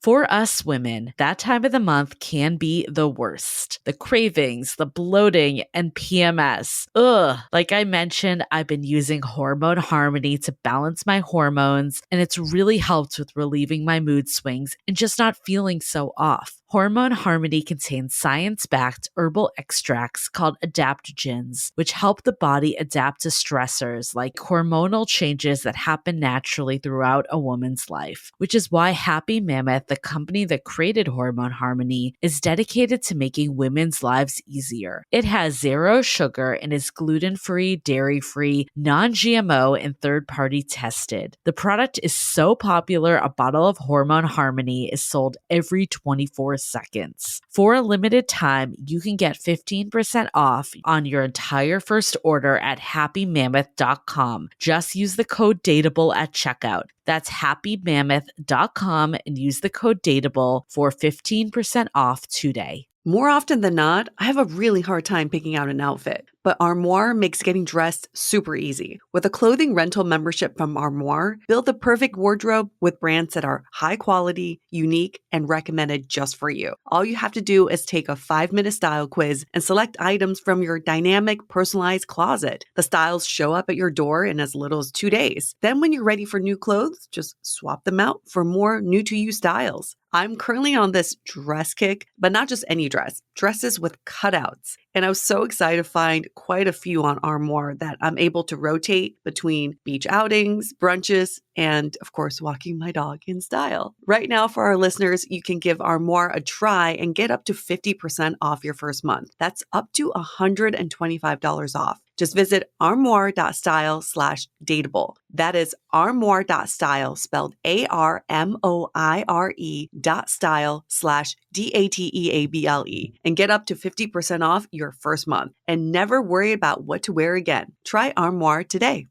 For us women, that time of the month can be the worst. The cravings, the bloating, and PMS. Ugh. Like I mentioned, I've been using Hormone Harmony to balance my hormones, and it's really helped with relieving my mood swings and just not feeling so off. Hormone Harmony contains science-backed herbal extracts called adaptogens, which help the body adapt to stressors like hormonal changes that happen naturally throughout a woman's life, which is why Happy Mammoth, the company that created Hormone Harmony, is dedicated to making women's lives easier. It has zero sugar and is gluten-free, dairy-free, non-GMO, and third-party tested. The product is so popular, a bottle of Hormone Harmony is sold every 24 seconds. For a limited time, you can get 15% off on your entire first order at happymammoth.com. Just use the code DATEABLE at checkout. That's happymammoth.com and use the code DATEABLE for 15% off today. More often than not, I have a really hard time picking out an outfit, but Armoire makes getting dressed super easy. With a clothing rental membership from Armoire, build the perfect wardrobe with brands that are high quality, unique, and recommended just for you. All you have to do is take a 5-minute style quiz and select items from your dynamic, personalized closet. The styles show up at your door in as little as 2 days. Then when you're ready for new clothes, just swap them out for more new-to-you styles. I'm currently on this dress kick, but not just any dress, dresses with cutouts. And I was so excited to find quite a few on Armoire that I'm able to rotate between beach outings, brunches, and of course, walking my dog in style. Right now, for our listeners, you can give Armoire a try and get up to 50% off your first month. That's up to $125 off. Just visit armoire.style/dateable. That is armoire.style, spelled ARMOIRE.style/DATEABLE, and get up to 50% off your first month. And never worry about what to wear again. Try Armoire today.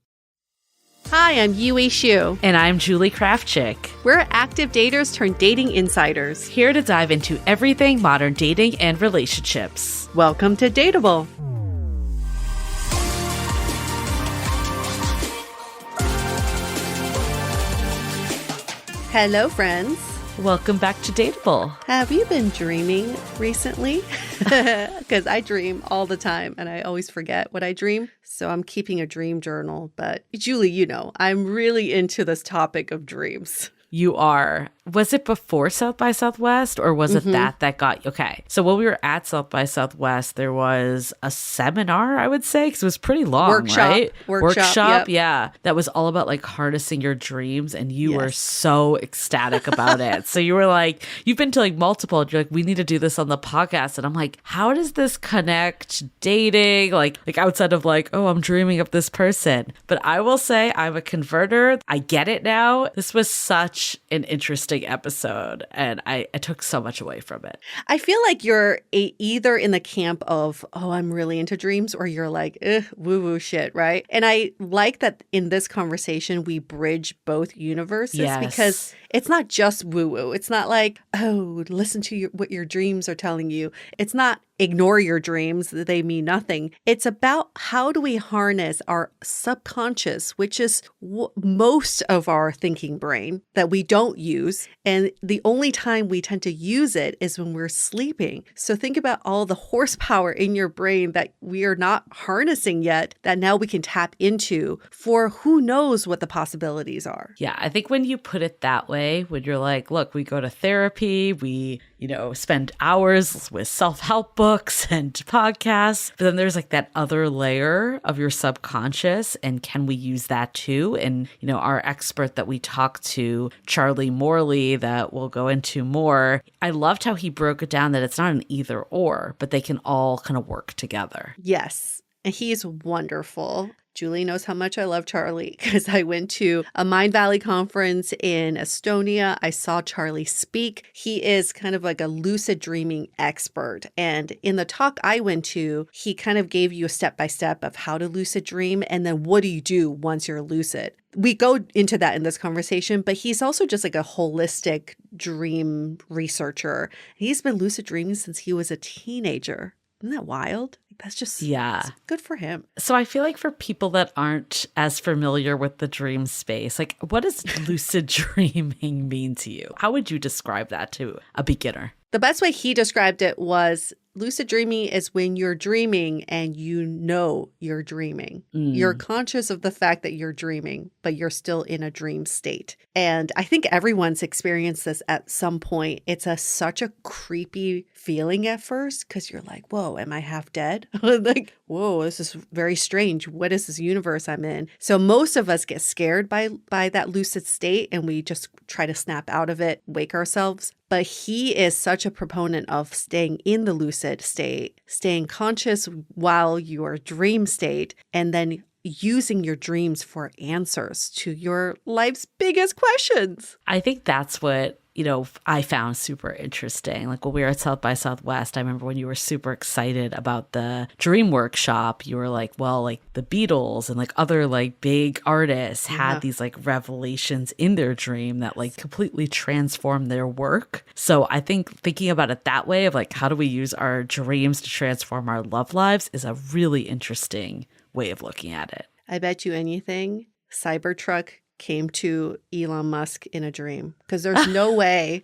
Hi, I'm Yue Xu. And I'm Julie Krafchick. We're active daters turned dating insiders. Here to dive into everything modern dating and relationships. Welcome to Dateable. Hello, friends. Welcome back to Dateable. Have you been dreaming recently? Because I dream all the time and I always forget what I dream. So I'm keeping a dream journal. But Julie, you know, I'm really into this topic of dreams. You are. Was it before South by Southwest or was it that got you? Okay. So when we were at South by Southwest, there was a seminar, I would say, because it was pretty long, right? Workshop. Yep. Yeah. That was all about like harnessing your dreams. And you were so ecstatic about it. So you were like, you've been to like multiple, and you're like, we need to do this on the podcast. And I'm like, how does this connect dating? Like outside of like, oh, I'm dreaming of this person. But I will say I'm a converter. I get it now. This was such an interesting episode and I took so much away from it. I feel like you're either in the camp of, oh, I'm really into dreams, or you're like, woo-woo shit, right? And I like that in this conversation, we bridge both universes because it's not just woo-woo. It's not like, oh, listen to what your dreams are telling you. It's not ignore your dreams, they mean nothing. It's about how do we harness our subconscious, which is most of our thinking brain that we don't use. And the only time we tend to use it is when we're sleeping. So think about all the horsepower in your brain that we are not harnessing yet that now we can tap into for who knows what the possibilities are. Yeah, I think when you put it that way, when you're like, look, we go to therapy, we spend hours with self-help books and podcasts. But then there's like that other layer of your subconscious. And can we use that too? And, our expert that we talked to, Charlie Morley, that we'll go into more, I loved how he broke it down that it's not an either or, but they can all kind of work together. Yes. And he's wonderful. Julie knows how much I love Charlie because I went to a Mind Valley conference in Estonia. I saw Charlie speak. He is kind of like a lucid dreaming expert. And in the talk I went to, he kind of gave you a step-by-step of how to lucid dream and then what do you do once you're lucid. We go into that in this conversation, but he's also just like a holistic dream researcher. He's been lucid dreaming since he was a teenager. Isn't that wild? That's just Yeah. good for him. So I feel like for people that aren't as familiar with the dream space, like what does lucid dreaming mean to you? How would you describe that to a beginner? The best way he described it was lucid dreaming is when you're dreaming and you know you're dreaming. You're conscious of the fact that you're dreaming, but you're still in a dream state. And I think everyone's experienced this at some point. It's such a creepy feeling at first because you're like, whoa, am I half dead? Like, whoa, this is very strange. What is this universe I'm in? So most of us get scared by that lucid state and we just try to snap out of it, wake ourselves. But he is such a proponent of staying in the lucid state, staying conscious while your dream state, and then using your dreams for answers to your life's biggest questions. I think that's what, I found super interesting. Like when we were at South by Southwest, I remember when you were super excited about the dream workshop, you were like, well, like the Beatles and like other like big artists had these like revelations in their dream that like completely transformed their work. So I think thinking about it that way of like, how do we use our dreams to transform our love lives is a really interesting way of looking at it. I bet you anything, Cybertruck came to Elon Musk in a dream because there's no way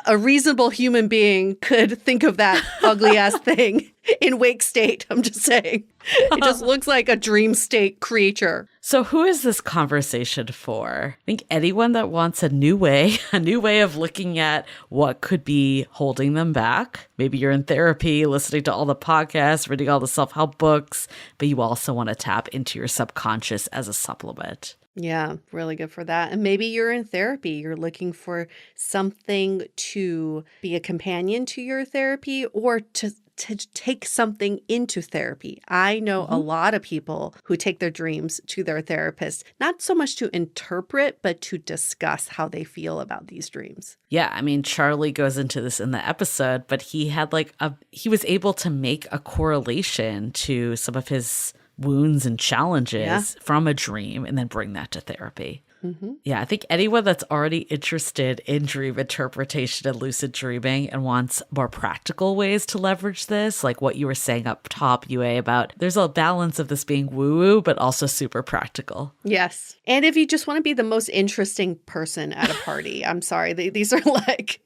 a reasonable human being could think of that ugly ass thing in wake state. I'm just saying. It just looks like a dream state creature. So who is this conversation for? I think anyone that wants a new way of looking at what could be holding them back. Maybe you're in therapy, listening to all the podcasts, reading all the self-help books, but you also want to tap into your subconscious as a supplement. Yeah, really good for that. And maybe you're in therapy. You're looking for something to be a companion to your therapy or to take something into therapy. I know a lot of people who take their dreams to their therapist, not so much to interpret, but to discuss how they feel about these dreams. Yeah, I mean, Charlie goes into this in the episode, but he had he was able to make a correlation to some of his wounds and challenges from a dream and then bring that to therapy. Yeah, I think anyone that's already interested in dream interpretation and lucid dreaming and wants more practical ways to leverage this, like what you were saying up top, Yue, about there's a balance of this being woo-woo, but also super practical. Yes. And if you just want to be the most interesting person at a party, I'm sorry, these are like...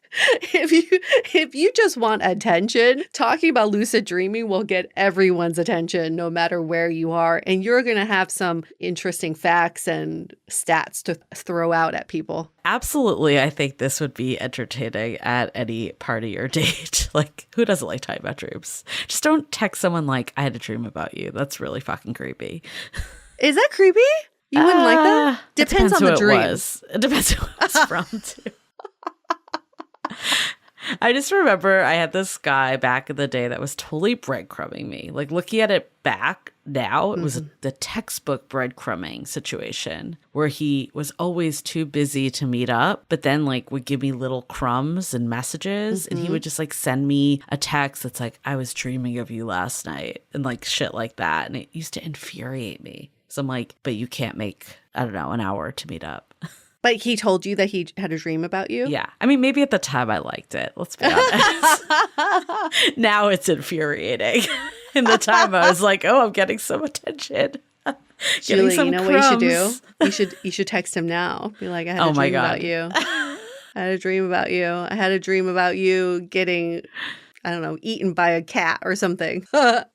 If you just want attention, talking about lucid dreaming will get everyone's attention no matter where you are. And you're going to have some interesting facts and stats to throw out at people. Absolutely. I think this would be entertaining at any party or date. Like, who doesn't like talking about dreams? Just don't text someone like, I had a dream about you. That's really fucking creepy. Is that creepy? You wouldn't like that? Depends on the dream. It depends who it was from, too. I just remember I had this guy back in the day that was totally breadcrumbing me. Like looking at it back now, it was the textbook breadcrumbing situation where he was always too busy to meet up, but then like would give me little crumbs and messages and he would just like send me a text that's like, I was dreaming of you last night and like shit like that. And it used to infuriate me. So I'm like, but you can't make, I don't know, an hour to meet up. But he told you that he had a dream about you? Yeah. I mean, maybe at the time I liked it. Let's be honest. Now it's infuriating. In the time I was like, oh, I'm getting some attention. Julie, you know what you should do? You should text him now. Be like, I had a dream about you. I had a dream about you. I had a dream about you getting, I don't know, eaten by a cat or something.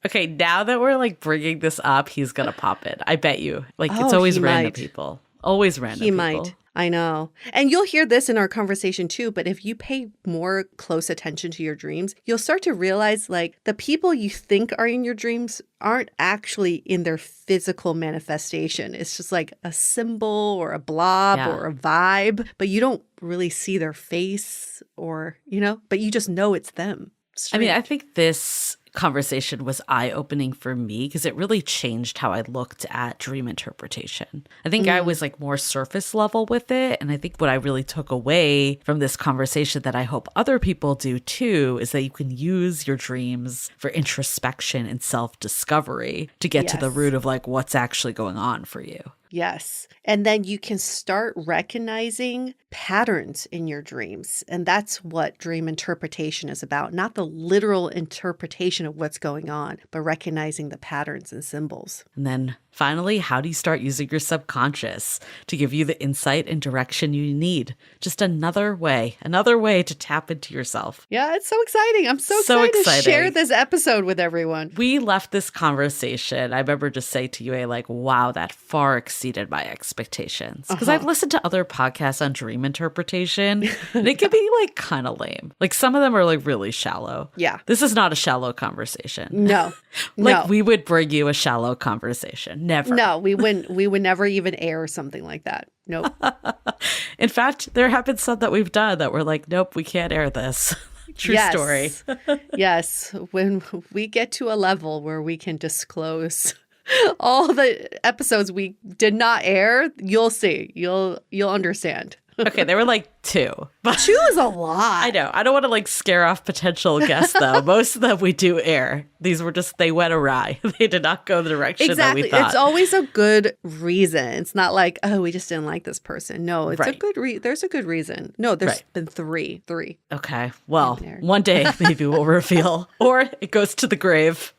Okay, now that we're like bringing this up, he's going to pop it. I bet you. Like, it's always random people. Always random people. He might. I know. And you'll hear this in our conversation too, but if you pay more close attention to your dreams, you'll start to realize like the people you think are in your dreams aren't actually in their physical manifestation. It's just like a symbol or a blob or a vibe, but you don't really see their face or, but you just know it's them. I mean, I think this conversation was eye-opening for me because it really changed how I looked at dream interpretation. I think I was like more surface level with it. And I think what I really took away from this conversation that I hope other people do too is that you can use your dreams for introspection and self-discovery to get to the root of like what's actually going on for you. Yes. And then you can start recognizing patterns in your dreams. And that's what dream interpretation is about. Not the literal interpretation of what's going on, but recognizing the patterns and symbols. And then finally, how do you start using your subconscious to give you the insight and direction you need? Just another way to tap into yourself. Yeah, it's so exciting. I'm so excited to share this episode with everyone. We left this conversation, I remember just saying to you, like, wow, that far exceeded my expectations. Because I've listened to other podcasts on dream interpretation, and it can be like kind of lame. Like some of them are like really shallow. Yeah. This is not a shallow conversation. No. Like we would bring you a shallow conversation. Never. No, we would never even air something like that. Nope. In fact, there have been some that we've done that we're like, nope, we can't air this. True story. Yes. When we get to a level where we can disclose all the episodes we did not air, you'll see. You'll understand. Okay, there were like 2. But 2 is a lot. I know. I don't want to like scare off potential guests though. Most of them we do air. These were just, they went awry. They did not go the direction that we thought. It's always a good reason. It's not like, oh, we just didn't like this person. No, it's a good there's a good reason. No, there's been 3. Okay. Well, one day maybe we'll reveal, or it goes to the grave.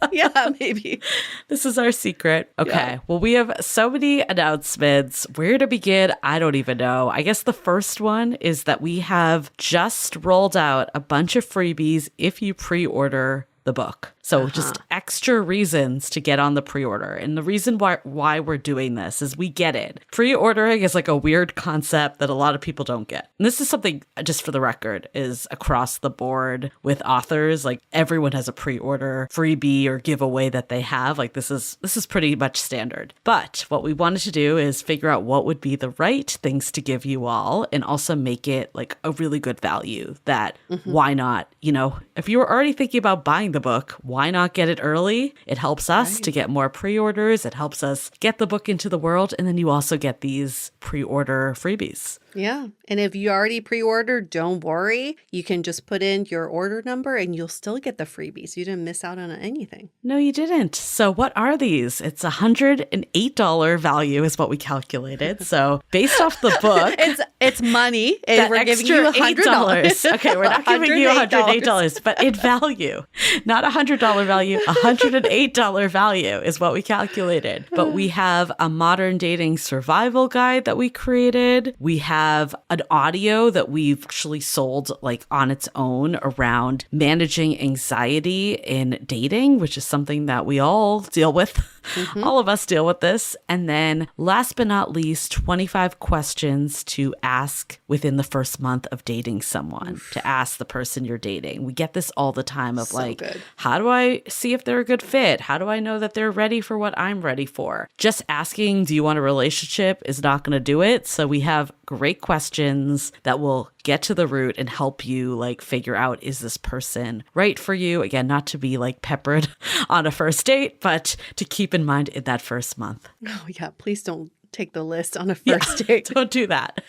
Yeah, maybe. This is our secret. Okay. Yeah. Well, we have so many announcements. Where to begin? I don't even know. I guess the first one is that we have just rolled out a bunch of freebies if you pre-order the book. So just extra reasons to get on the pre-order. And the reason why we're doing this is we get it. Pre-ordering is like a weird concept that a lot of people don't get. And this is something, just for the record, is across the board with authors. Like everyone has a pre-order freebie or giveaway that they have. Like this is pretty much standard. But what we wanted to do is figure out what would be the right things to give you all and also make it like a really good value that why not, if you were already thinking about buying the book, why not get it early? It helps us to get more pre-orders. It helps us get the book into the world. And then you also get these pre-order freebies. Yeah. And if you already pre-ordered, don't worry. You can just put in your order number and you'll still get the freebies. You didn't miss out on anything. No, you didn't. So what are these? It's $108 value is what we calculated. So based off the book. it's money. And we're giving you $100. Okay, we're not giving you $108, but in value. Not $100 value, $108 value is what we calculated. But we have a modern dating survival guide that we created. We have an audio that we've actually sold like on its own around managing anxiety in dating, which is something that we all deal with. All of us deal with this. And then last but not least, 25 questions to ask within the first month of dating someone, to ask the person you're dating. We get this all the time of how do I see if they're a good fit? How do I know that they're ready for what I'm ready for? Just asking, do you want a relationship is not going to do it. So we have great questions that will get to the root and help you like figure out, is this person right for you? Again, not to be like peppered on a first date, but to keep in mind in that first month. Oh yeah, please don't take the list on a first date. Don't do that.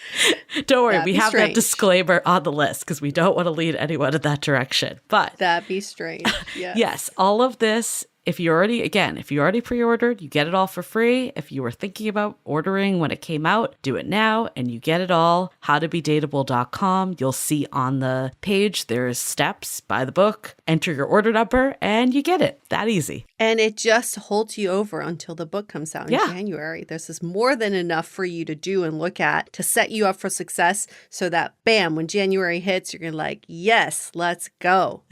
Don't worry. We have that disclaimer on the list because we don't want to lead anyone in that direction. But that'd be strange. Yes. Yes, all of this. If you already pre-ordered, you get it all for free. If you were thinking about ordering when it came out, do it now and you get it all. howtobedateable.com. You'll see on the page, there's steps, buy the book, enter your order number, and you get it. That easy. And it just holds you over until the book comes out in January. This is more than enough for you to do and look at to set you up for success so that, bam, when January hits, you're going to like, yes, let's go.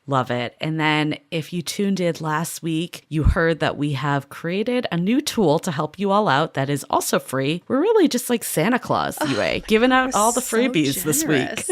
Love it. And then if you tuned in last week, you heard that we have created a new tool to help you all out that is also free. We're really just like Santa Claus, Yue, giving out all the freebies this week.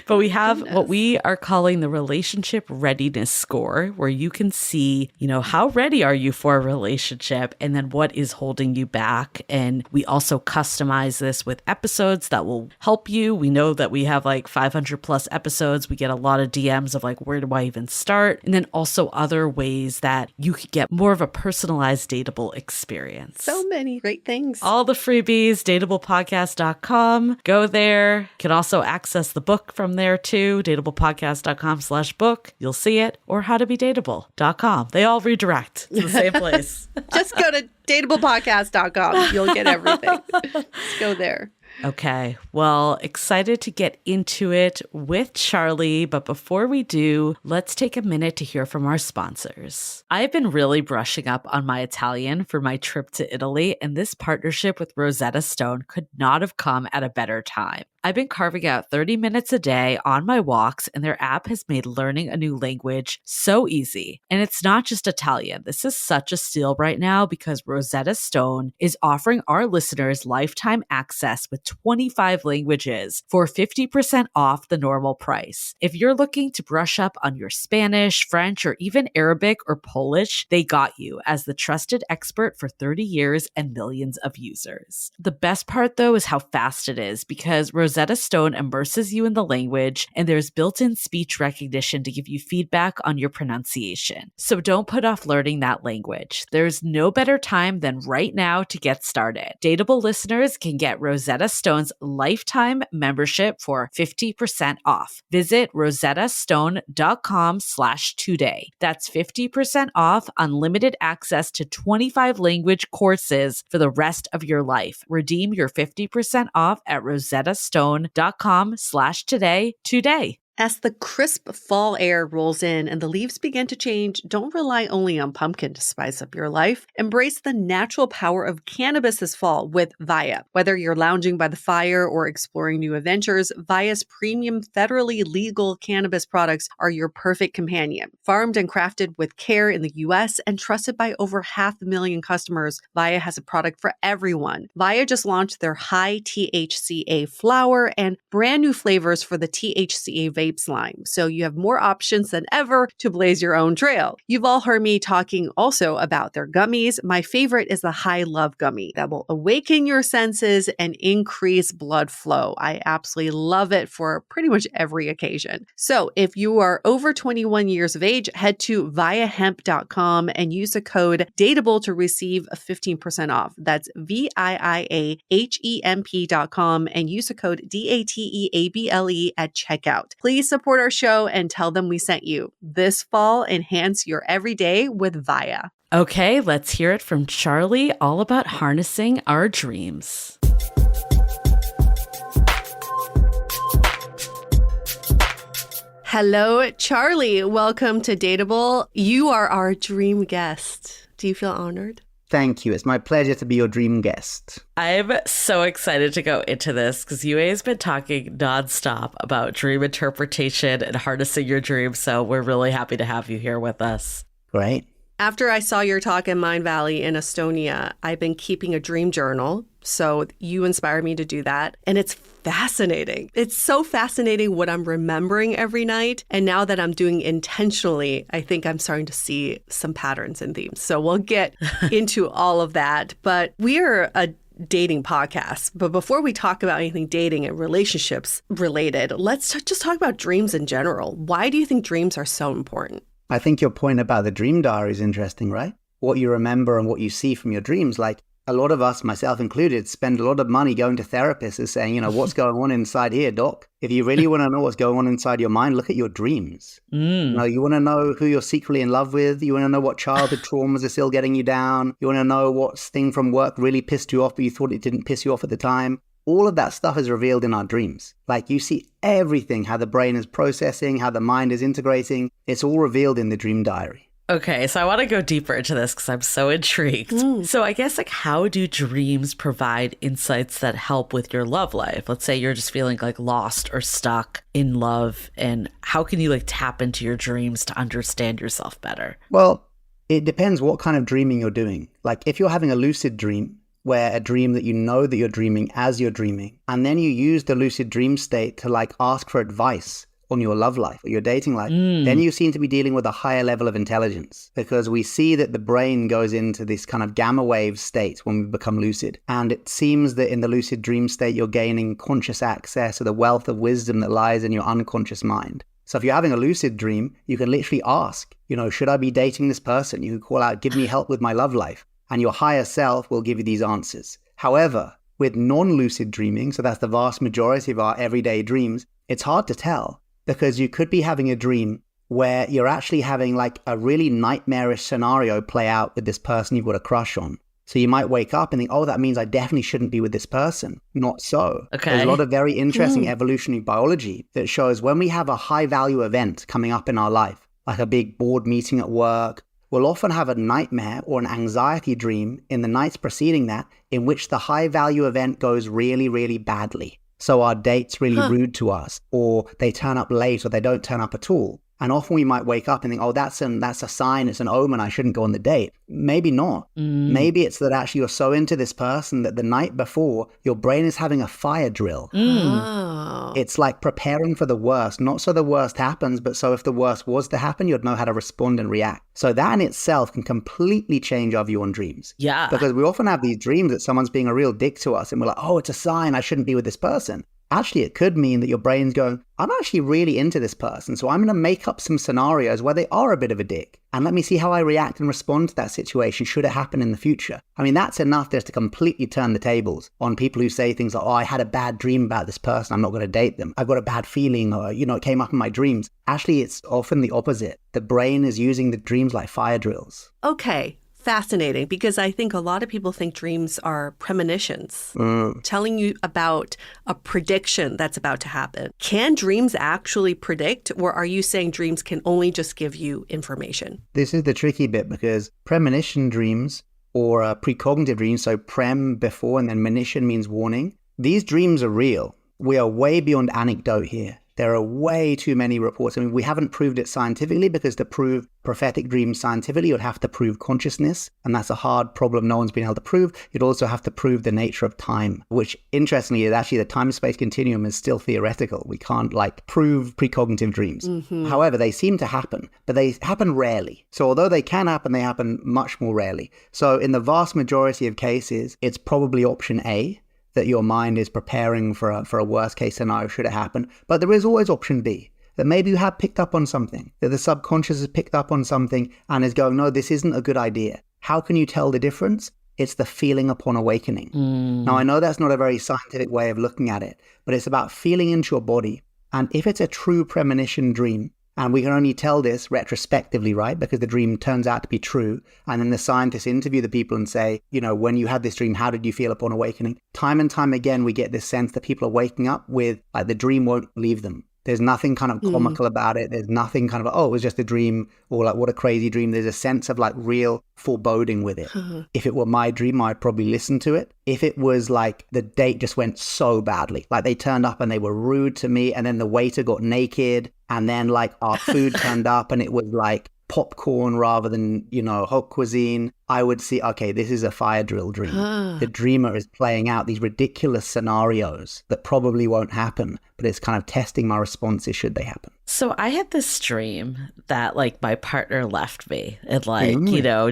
But we have what we are calling the relationship readiness score, where you can see, how ready are you for a relationship and then what is holding you back. And we also customize this with episodes that will help you. We know that we have like 500 plus episodes. We get a lot of DMs of like, where do I even start? And then also other ways that you could get more of a personalized Dateable experience. So many great things. All the freebies, dateablepodcast.com. Go there. You can also access the book from there too, dateablepodcast.com/book. You'll see it, or howtobedateable.com. They all redirect to the same place. Just go to dateablepodcast.com. You'll get everything. Just go there. Okay, well, excited to get into it with Charlie, but before we do, let's take a minute to hear from our sponsors. I've been really brushing up on my Italian for my trip to Italy, and this partnership with Rosetta Stone could not have come at a better time. I've been carving out 30 minutes a day on my walks, and their app has made learning a new language so easy. And it's not just Italian. This is such a steal right now because Rosetta Stone is offering our listeners lifetime access with 25 languages for 50% off the normal price. If you're looking to brush up on your Spanish, French, or even Arabic or Polish, they got you as the trusted expert for 30 years and millions of users. The best part, though, is how fast it is because Rosetta Stone immerses you in the language, and there's built-in speech recognition to give you feedback on your pronunciation. So don't put off learning that language. There's no better time than right now to get started. Dateable listeners can get Rosetta Stone's lifetime membership for 50% off. Visit rosettastone.com/today. That's 50% off unlimited access to 25 language courses for the rest of your life. Redeem your 50% off at rosettastone.com/today today. As the crisp fall air rolls in and the leaves begin to change, don't rely only on pumpkin to spice up your life. Embrace the natural power of cannabis this fall with Via. Whether you're lounging by the fire or exploring new adventures, Via's premium federally legal cannabis products are your perfect companion. Farmed and crafted with care in the U.S. and trusted by over 500,000 customers, Via has a product for everyone. Via just launched their high THCA flower and brand new flavors for the THCA vape slime, so you have more options than ever to blaze your own trail. You've all heard me talking also about their gummies. My favorite is the High Love Gummy that will awaken your senses and increase blood flow. I absolutely love it for pretty much every occasion. So if you are over 21 years of age, head to viahemp.com and use the code DATEABLE to receive a 15% off. That's VIIAHEMP.com and use the code DATEABLE at checkout. Please support our show and tell them we sent you. This fall, enhance your everyday with Via. Okay, let's hear it from Charlie all about harnessing our dreams. Hello, Charlie. Welcome to Dateable. You are our dream guest. Do you feel honored? Thank you. It's my pleasure to be your dream guest. I'm so excited to go into this because Yue has been talking nonstop about dream interpretation and harnessing your dreams. So we're really happy to have you here with us. Great. After I saw your talk in Mind Valley in Estonia, I've been keeping a dream journal. So you inspired me to do that. And it's fascinating. It's so fascinating what I'm remembering every night. And now that I'm doing intentionally, I think I'm starting to see some patterns and themes. So we'll get into all of that. But we are a dating podcast. But before we talk about anything dating and relationships related, let's just talk about dreams in general. Why do you think dreams are so important? I think your point about the dream diary is interesting, right? What you remember and what you see from your dreams. Like a lot of us, myself included, spend a lot of money going to therapists and saying, what's going on inside here, doc? If you really want to know what's going on inside your mind, look at your dreams. You want to know who you're secretly in love with. You want to know what childhood traumas are still getting you down. You want to know what thing from work really pissed you off, but you thought it didn't piss you off at the time. All of that stuff is revealed in our dreams. Like you see everything, how the brain is processing, how the mind is integrating. It's all revealed in the dream diary. Okay, so I want to go deeper into this because I'm so intrigued. So I guess how do dreams provide insights that help with your love life? Let's say you're just feeling lost or stuck in love, and how can you tap into your dreams to understand yourself better? Well, it depends what kind of dreaming you're doing. Like if you're having a lucid dream, where a dream that you know that you're dreaming as you're dreaming, and then you use the lucid dream state to ask for advice on your love life or your dating life, then you seem to be dealing with a higher level of intelligence, because we see that the brain goes into this kind of gamma wave state when we become lucid. And it seems that in the lucid dream state, you're gaining conscious access to the wealth of wisdom that lies in your unconscious mind. So if you're having a lucid dream, you can literally ask, should I be dating this person? You can call out, give me help with my love life. And your higher self will give you these answers. However, with non-lucid dreaming, so that's the vast majority of our everyday dreams, it's hard to tell because you could be having a dream where you're actually having like a really nightmarish scenario play out with this person you've got a crush on. So you might wake up and think, oh, that means I definitely shouldn't be with this person. Not so. Okay. There's a lot of very interesting evolutionary biology that shows when we have a high value event coming up in our life, like a big board meeting at work, we'll often have a nightmare or an anxiety dream in the nights preceding that in which the high value event goes really, really badly. So our date's really rude to us, or they turn up late, or they don't turn up at all. And often we might wake up and think, oh, that's a sign, it's an omen, I shouldn't go on the date. Maybe not. Maybe it's that actually you're so into this person that the night before, your brain is having a fire drill. Oh. It's like preparing for the worst, not so the worst happens, but so if the worst was to happen, you'd know how to respond and react. So that in itself can completely change our view on dreams. Yeah. Because we often have these dreams that someone's being a real dick to us and we're like, oh, it's a sign I shouldn't be with this person. Actually, it could mean that your brain's going, I'm actually really into this person, so I'm going to make up some scenarios where they are a bit of a dick. And let me see how I react and respond to that situation should it happen in the future. I mean, that's enough just to completely turn the tables on people who say things like, oh, I had a bad dream about this person, I'm not going to date them. I've got a bad feeling, or, it came up in my dreams. Actually, it's often the opposite. The brain is using the dreams like fire drills. Okay. Fascinating, because I think a lot of people think dreams are premonitions, telling you about a prediction that's about to happen. Can dreams actually predict, or are you saying dreams can only just give you information? This is the tricky bit because premonition dreams or precognitive dreams, so prem before and then monition means warning, these dreams are real. We are way beyond anecdote here. There are way too many reports. I mean, we haven't proved it scientifically because to prove prophetic dreams scientifically, you'd have to prove consciousness. And that's a hard problem no one's been able to prove. You'd also have to prove the nature of time, which interestingly is actually the time-space continuum is still theoretical. We can't prove precognitive dreams. However, they seem to happen, but they happen rarely. So although they can happen, they happen much more rarely. So in the vast majority of cases, it's probably option A, that your mind is preparing for a worst case scenario should it happen. But there is always option B, that maybe you have picked up on something, that the subconscious has picked up on something and is going, no, this isn't a good idea. How can you tell the difference? It's the feeling upon awakening. Now, I know that's not a very scientific way of looking at it, but it's about feeling into your body. And if it's a true premonition dream, and we can only tell this retrospectively, right? Because the dream turns out to be true. And then the scientists interview the people and say, when you had this dream, how did you feel upon awakening? Time and time again, we get this sense that people are waking up with, the dream won't leave them. There's nothing kind of comical about it. There's nothing kind of, oh, it was just a dream, or what a crazy dream. There's a sense of real foreboding with it. If it were my dream, I'd probably listen to it. If it was the date just went so badly, they turned up and they were rude to me, and then the waiter got naked, and then our food turned up and it was popcorn rather than, haute cuisine, I would see, okay, this is a fire drill dream. The dreamer is playing out these ridiculous scenarios that probably won't happen, but it's kind of testing my responses should they happen. So I had this dream that my partner left me and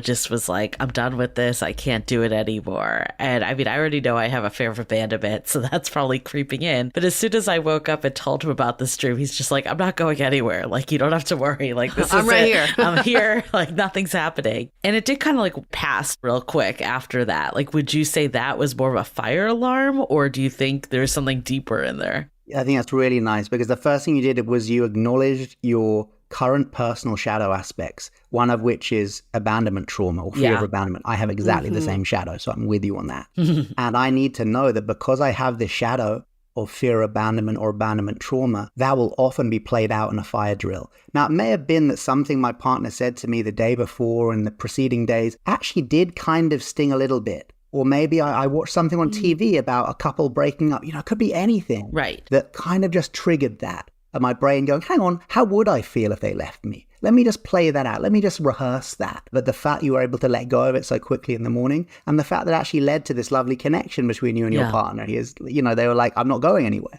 just was I'm done with this. I can't do it anymore. And I mean, I already know I have a fear of abandonment, so that's probably creeping in. But as soon as I woke up and told him about this dream, he's just I'm not going anywhere. You don't have to worry. This is I'm right here. I'm here. Nothing's happening. And it did kind of pass real quick after that. Would you say that was more of a fire alarm, or do you think there's something deeper in there? I think that's really nice because the first thing you did was you acknowledged your current personal shadow aspects, one of which is abandonment trauma or fear of abandonment. I have exactly the same shadow, so I'm with you on that. And I need to know that because I have this shadow of fear of abandonment or abandonment trauma, that will often be played out in a fire drill. Now, it may have been that something my partner said to me the day before and the preceding days actually did kind of sting a little bit. Or maybe I watched something on TV about a couple breaking up. It could be anything. Right. That kind of just triggered that. And my brain going, hang on, how would I feel if they left me? Let me just play that out. Let me just rehearse that. But the fact you were able to let go of it so quickly in the morning, and the fact that actually led to this lovely connection between you and your partner. They were I'm not going anywhere.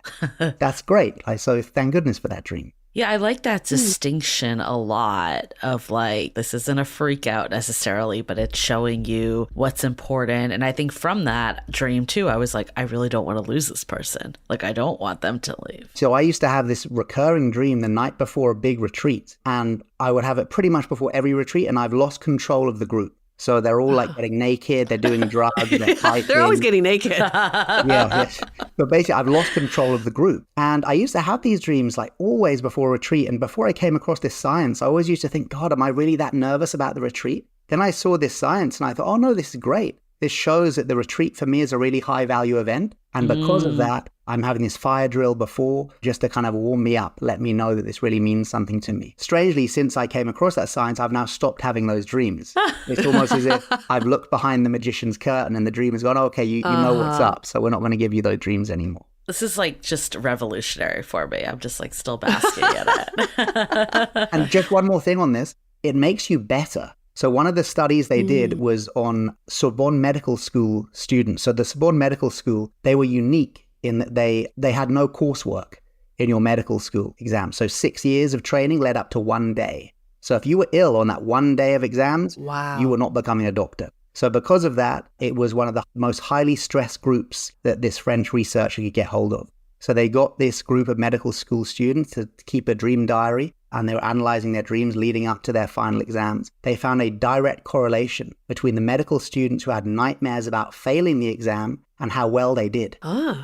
That's great. So thank goodness for that dream. Yeah, I like that distinction a lot of like, this isn't a freak out necessarily, but it's showing you what's important. And I think from that dream too, I was like, I really don't want to lose this person. Like, I don't want them to leave. So I used to have this recurring dream the night before a big retreat, and I would have it pretty much before every retreat, and I've lost control of the group. So they're all like getting naked, they're doing drugs, they're fighting. They're always getting naked. Yes. But basically, I've lost control of the group. And I used to have these dreams like always before a retreat. And before I came across this science, I always used to think, God, am I really that nervous about the retreat? Then I saw this science and I thought, oh no, this is great. This shows that the retreat for me is a really high value event. And because of that, I'm having this fire drill before just to kind of warm me up, let me know that this really means something to me. Strangely, since I came across that science, I've now stopped having those dreams. It's almost as if I've looked behind the magician's curtain and the dream has gone, okay, you know what's up. So we're not going to give you those dreams anymore. This is like just revolutionary for me. I'm just like still basking in it. And just one more thing on this, it makes you better. So one of the studies they did was on Sorbonne Medical School students. So the Sorbonne Medical School, they were unique in that they had no coursework in your medical school exam. So 6 years of training led up to 1 day. So if you were ill on that 1 day of exams, you were not becoming a doctor. So because of that, it was one of the most highly stressed groups that this French researcher could get hold of. So they got this group of medical school students to keep a dream diary, and they were analyzing their dreams leading up to their final exams. They found a direct correlation between the medical students who had nightmares about failing the exam and how well they did.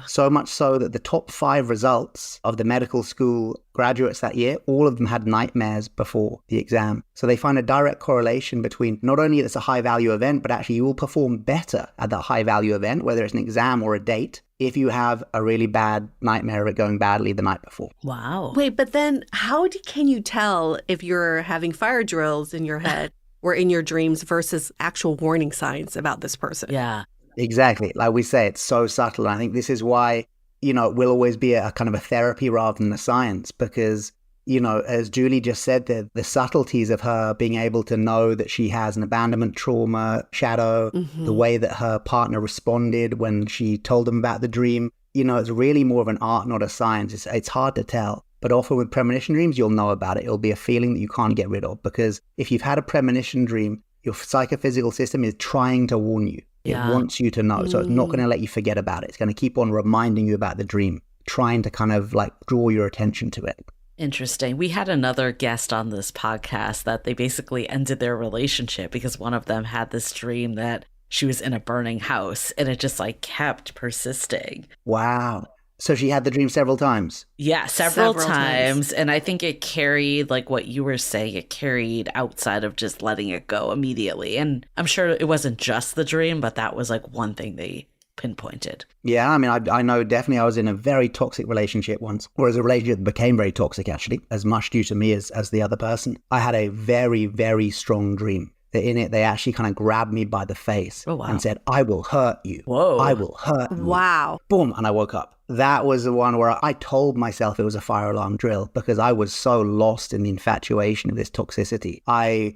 So much so that the top 5 results of the medical school graduates that year, all of them had nightmares before the exam. So they find a direct correlation between not only it's a high value event, but actually you will perform better at that high value event, whether it's an exam or a date, if you have a really bad nightmare of it going badly the night before. Wow. Wait, but then how can you tell if you're having fire drills in your head or in your dreams versus actual warning signs about this person? Yeah. Exactly. Like we say, it's so subtle. And I think this is why, it will always be a kind of a therapy rather than a science, because, as Julie just said, the subtleties of her being able to know that she has an abandonment trauma shadow, the way that her partner responded when she told them about the dream, it's really more of an art, not a science. It's hard to tell. But often with premonition dreams, you'll know about it. It'll be a feeling that you can't get rid of, because if you've had a premonition dream, your psychophysical system is trying to warn you. It wants you to know. So it's not going to let you forget about it. It's going to keep on reminding you about the dream, trying to kind of like draw your attention to it. Interesting. We had another guest on this podcast that they basically ended their relationship because one of them had this dream that she was in a burning house and it just like kept persisting. Wow. So she had the dream several times? Yeah, several times. And I think it carried, like what you were saying, it carried outside of just letting it go immediately. And I'm sure it wasn't just the dream, but that was like one thing they pinpointed. Yeah, I mean, I know definitely I was in a very toxic relationship once, or as a relationship that became very toxic, actually, as much due to me as the other person. I had a very, very strong dream. That in it, they actually kind of grabbed me by the face and said, I will hurt you. Whoa. I will hurt you. Wow. Boom. And I woke up. That was the one where I told myself it was a fire alarm drill because I was so lost in the infatuation of this toxicity. I,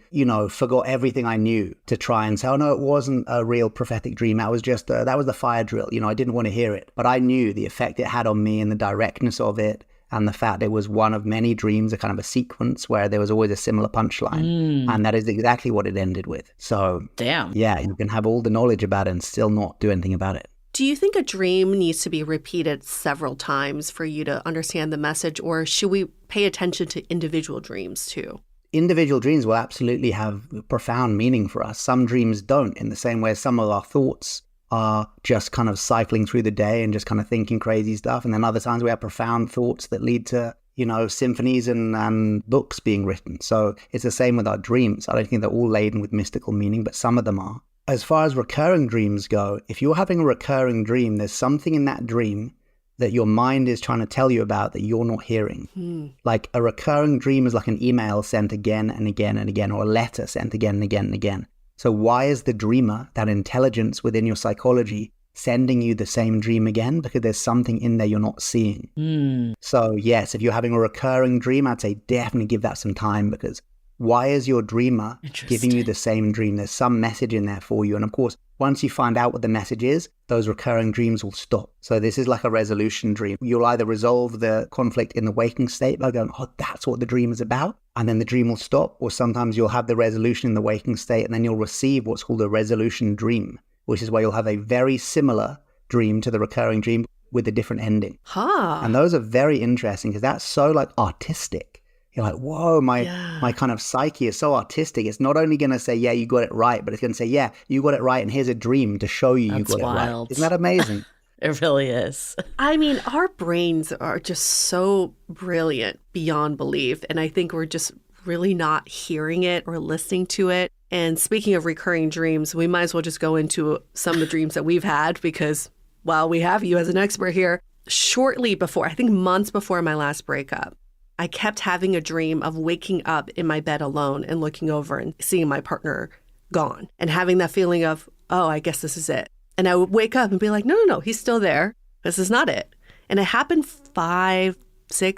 forgot everything I knew to try and say, oh no, it wasn't a real prophetic dream. That was just, that was the fire drill. I didn't want to hear it. But I knew the effect it had on me and the directness of it. And the fact it was one of many dreams, a kind of a sequence where there was always a similar punchline. And that is exactly what it ended with. So, damn. Yeah, you can have all the knowledge about it and still not do anything about it. Do you think a dream needs to be repeated several times for you to understand the message, or should we pay attention to individual dreams too? Individual dreams will absolutely have profound meaning for us. Some dreams don't, in the same way as some of our thoughts are just kind of cycling through the day and just kind of thinking crazy stuff. And then other times we have profound thoughts that lead to, symphonies and books being written. So it's the same with our dreams. I don't think they're all laden with mystical meaning, but some of them are. As far as recurring dreams go, if you're having a recurring dream, there's something in that dream that your mind is trying to tell you about that you're not hearing. Like a recurring dream is like an email sent again and again and again, or a letter sent again and again and again. So why is the dreamer, that intelligence within your psychology, sending you the same dream again? Because there's something in there you're not seeing. So yes, if you're having a recurring dream, I'd say definitely give that some time, because why is your dreamer giving you the same dream? There's some message in there for you. And of course, once you find out what the message is, those recurring dreams will stop. So this is like a resolution dream. You'll either resolve the conflict in the waking state by going, oh, that's what the dream is about. And then the dream will stop. Or sometimes you'll have the resolution in the waking state and then you'll receive what's called a resolution dream, which is where you'll have a very similar dream to the recurring dream with a different ending. And those are very interesting because that's so like artistic. You're like, whoa, my kind of psyche is so artistic. It's not only going to say, yeah, you got it right, but it's going to say, yeah, you got it right. And here's a dream to show you That's you got wild. it right. Isn't that amazing? It really is. I mean, our brains are just so brilliant beyond belief. And I think we're just really not hearing it or listening to it. And speaking of recurring dreams, we might as well just go into some of the dreams that we've had because, well, we have you as an expert here. Shortly before, I think months before my last breakup, I kept having a dream of waking up in my bed alone and looking over and seeing my partner gone and having that feeling of, oh, I guess this is it. And I would wake up and be like, no, he's still there. This is not it. And it happened 5-6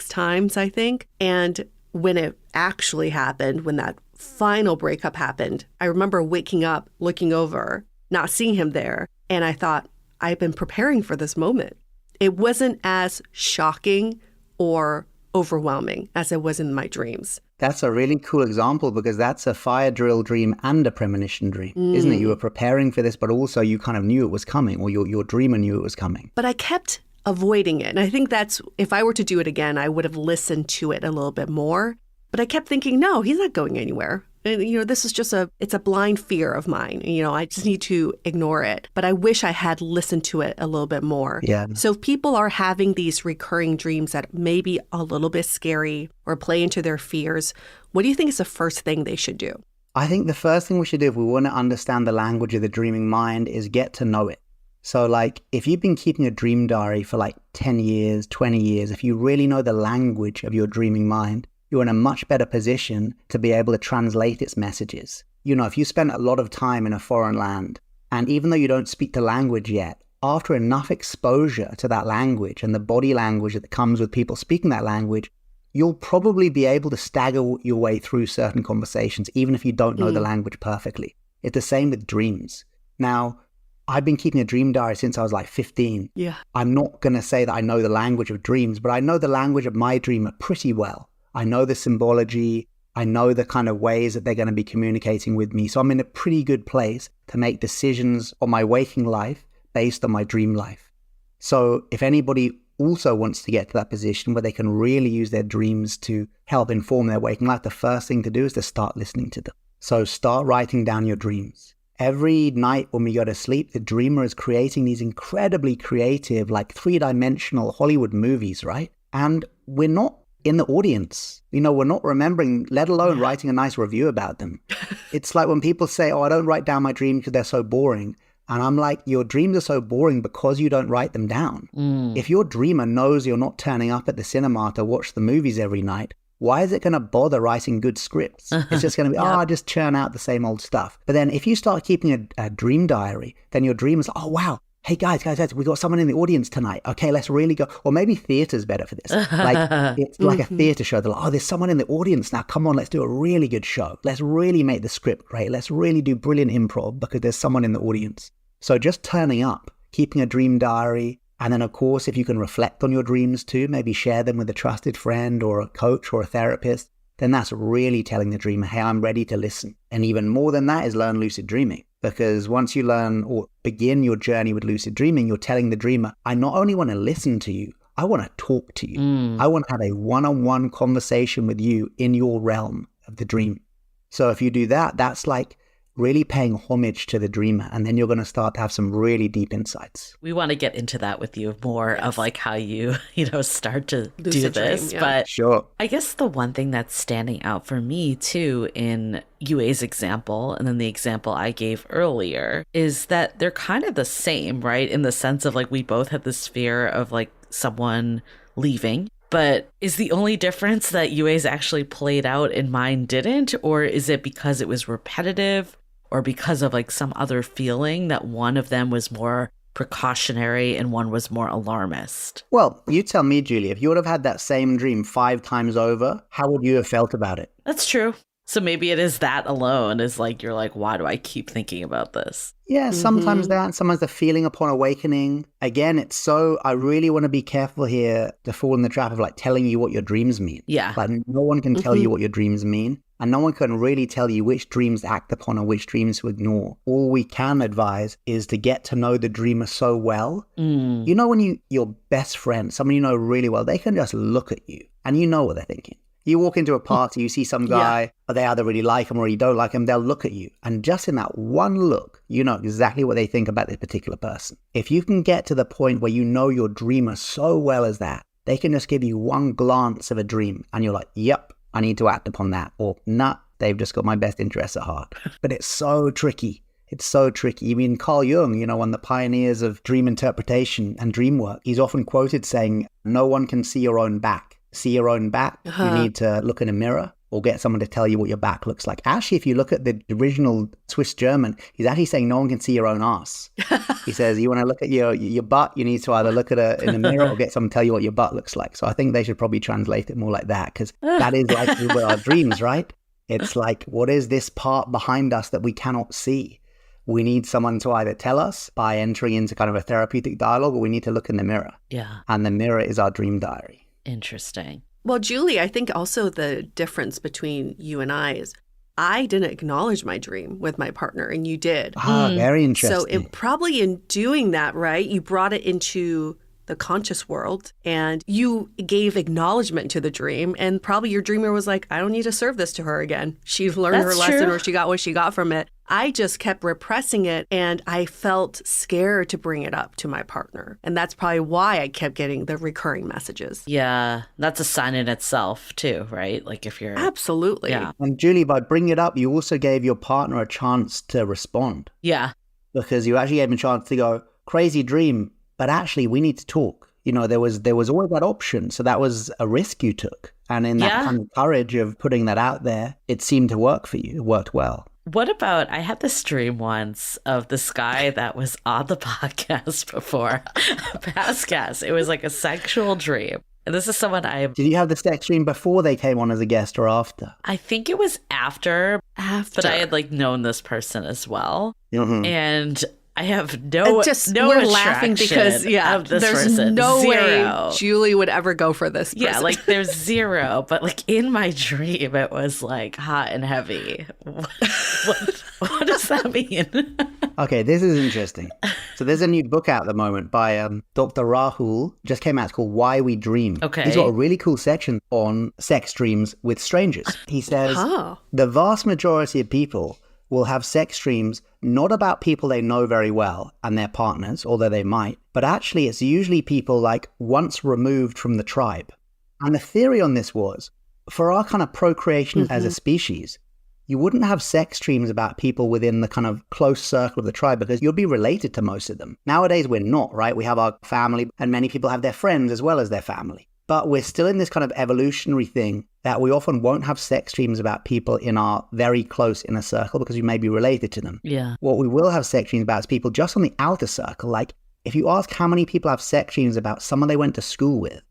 times, I think. And when it actually happened, when that final breakup happened, I remember waking up, looking over, not seeing him there. And I thought, I've been preparing for this moment. It wasn't as shocking or overwhelming as it was in my dreams. That's a really cool example because that's a fire drill dream and a premonition dream, isn't it? You were preparing for this, but also you kind of knew it was coming, or your dreamer knew it was coming. But I kept avoiding it. And I think that's, if I were to do it again, I would have listened to it a little bit more. But I kept thinking, no, he's not going anywhere. And, this is just it's a blind fear of mine. I just need to ignore it. But I wish I had listened to it a little bit more. Yeah. So if people are having these recurring dreams that may be a little bit scary or play into their fears, what do you think is the first thing they should do? I think the first thing we should do if we want to understand the language of the dreaming mind is get to know it. So like if you've been keeping a dream diary for like 10 years, 20 years, if you really know the language of your dreaming mind, you're in a much better position to be able to translate its messages. If you spend a lot of time in a foreign land, and even though you don't speak the language yet, after enough exposure to that language and the body language that comes with people speaking that language, you'll probably be able to stagger your way through certain conversations, even if you don't know the language perfectly. It's the same with dreams. Now, I've been keeping a dream diary since I was like 15. Yeah. I'm not going to say that I know the language of dreams, but I know the language of my dreamer pretty well. I know the symbology. I know the kind of ways that they're going to be communicating with me. So I'm in a pretty good place to make decisions on my waking life based on my dream life. So if anybody also wants to get to that position where they can really use their dreams to help inform their waking life, the first thing to do is to start listening to them. So start writing down your dreams. Every night when we go to sleep, the dreamer is creating these incredibly creative, like 3-dimensional Hollywood movies, right? And we're not in the audience. We're not remembering, let alone writing a nice review about them. It's like when people say, oh, I don't write down my dreams because they're so boring. And I'm like, your dreams are so boring because you don't write them down. If your dreamer knows you're not turning up at the cinema to watch the movies every night, why is it going to bother writing good scripts? It's just going to be, I just churn out the same old stuff. But then if you start keeping a dream diary, then your dream is, oh, wow. Hey guys, we got someone in the audience tonight. Okay, let's really go. Or maybe theater's better for this. Like it's like a theater show. They're like, oh, there's someone in the audience now. Come on, let's do a really good show. Let's really make the script great. Let's really do brilliant improv because there's someone in the audience. So just turning up, keeping a dream diary. And then of course, if you can reflect on your dreams too, maybe share them with a trusted friend or a coach or a therapist, then that's really telling the dreamer, hey, I'm ready to listen. And even more than that is learn lucid dreaming. Because once you learn or begin your journey with lucid dreaming, you're telling the dreamer, I not only want to listen to you, I want to talk to you. I want to have a one-on-one conversation with you in your realm of the dream. So if you do that, that's like really paying homage to the dreamer. And then you're going to start to have some really deep insights. We want to get into that with you more of like how you, start to Lucid do this. dream, But sure. I guess the one thing that's standing out for me too in Yue's example and then the example I gave earlier is that they're kind of the same, right? In the sense of like we both had this fear of like someone leaving. But is the only difference that Yue's actually played out and mine didn't? Or is it because it was repetitive? Or because of like some other feeling that one of them was more precautionary and one was more alarmist? Well, you tell me, Julie, if you would have had that same dream 5 times over, how would you have felt about it? That's true. So maybe it is that alone is like, you're like, why do I keep thinking about this? Yeah, sometimes that, sometimes the feeling upon awakening. Again, I really want to be careful here to fall in the trap of like telling you what your dreams mean. Yeah. Like no one can tell you what your dreams mean. And no one can really tell you which dreams to act upon or which dreams to ignore. All we can advise is to get to know the dreamer so well. You know, when your best friend, someone you know really well, they can just look at you and you know what they're thinking. You walk into a party, you see some guy, or they either really like him or you don't like him, they'll look at you. And just in that one look, you know exactly what they think about this particular person. If you can get to the point where you know your dreamer so well as that, they can just give you one glance of a dream and you're like, yep, I need to act upon that. Or, nah, they've just got my best interests at heart. But it's so tricky. It's so tricky. I mean, Carl Jung, you know, one of the pioneers of dream interpretation and dream work, he's often quoted saying, no one can see your own back. See your own back, you need to look in a mirror or get someone to tell you what your back looks like. Actually, if you look at the original Swiss German, he's actually saying no one can see your own ass. He says, you want to look at your butt, you need to either look at it in a mirror or get someone to tell you what your butt looks like. So I think they should probably translate it more like that, because that is like with our dreams, right? It's like, what is this part behind us that we cannot see? We need someone to either tell us by entering into kind of a therapeutic dialogue, or we need to look in the mirror. Yeah. And the mirror is our dream diary. Interesting. Well, Julie, I think also the difference between you and I is I didn't acknowledge my dream with my partner and you did. Very interesting. So probably in doing that, right, you brought it into the conscious world and you gave acknowledgement to the dream, and probably your dreamer was like, I don't need to serve this to her again. She learned her lesson, or she got what she got from it. I just kept repressing it and I felt scared to bring it up to my partner. And that's probably why I kept getting the recurring messages. Yeah, that's a sign in itself too, right? Like if you're... Absolutely. Yeah. And Julie, by bringing it up, you also gave your partner a chance to respond. Yeah. Because you actually gave him a chance to go, crazy dream, but actually we need to talk. You know, there was always that option. So that was a risk you took. And in that kind of courage of putting that out there, it seemed to work for you. It worked well. What about, I had this dream once of this guy that was on the podcast before, past guest. It was like a sexual dream. And this is someone Did you have the sex dream before they came on as a guest or after? I think it was after. But I had like known this person as well. Mm-hmm. And I have no we're laughing because of this there's person. No zero. way Julie would ever go for this person. Yeah, like there's zero, but like in my dream it was like hot and heavy. What does that mean? Okay, this is interesting. So there's a new book out at the moment by Dr. Rahul. Just came out. It's called Why We Dream. Okay. He's got a really cool section on sex dreams with strangers. He says the vast majority of people will have sex dreams not about people they know very well and their partners, although they might, but actually it's usually people like once removed from the tribe. And the theory on this was, for our kind of procreation as a species, you wouldn't have sex dreams about people within the kind of close circle of the tribe because you'd be related to most of them. Nowadays, we're not, right? We have our family and many people have their friends as well as their family. But we're still in this kind of evolutionary thing that we often won't have sex dreams about people in our very close inner circle because we may be related to them. Yeah. What we will have sex dreams about is people just on the outer circle. Like if you ask how many people have sex dreams about someone they went to school with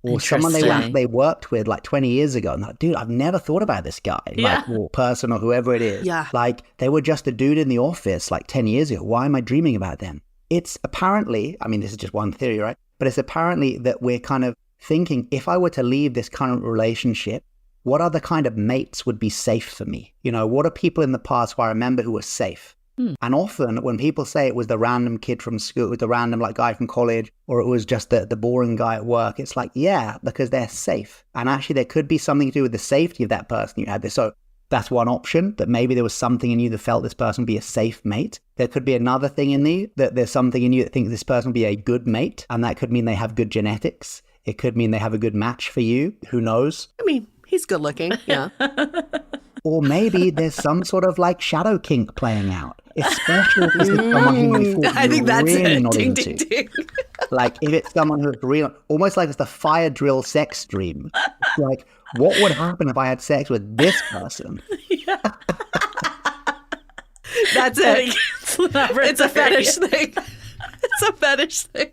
or someone they worked with like 20 years ago, and they're like, dude, I've never thought about this guy, like, or person or whoever it is. Yeah. Like they were just a dude in the office like 10 years ago. Why am I dreaming about them? It's apparently, I mean, this is just one theory, right? But it's apparently that we're kind of thinking, if I were to leave this current relationship, what other kind of mates would be safe for me? You know, what are people in the past who I remember who were safe? And often when people say it was the random kid from school, it was the random like guy from college, or it was just the boring guy at work, it's like, yeah, because they're safe. And actually there could be something to do with the safety of that person you had this. So that's one option, that maybe there was something in you that felt this person would be a safe mate. There could be another thing in you that there's something in you that thinks this person would be a good mate. And that could mean they have good genetics. It could mean they have a good match for you. Who knows? I mean, he's good looking. Yeah. Or maybe there's some sort of like shadow kink playing out. Especially if it's someone who we thought I think that's really it. not Ding, into. ding, ding. Like if it's someone who's real, almost like it's the fire drill sex dream. It's like, what would happen if I had sex with this person? Yeah. That's it. It's a fetish thing. It's a fetish thing.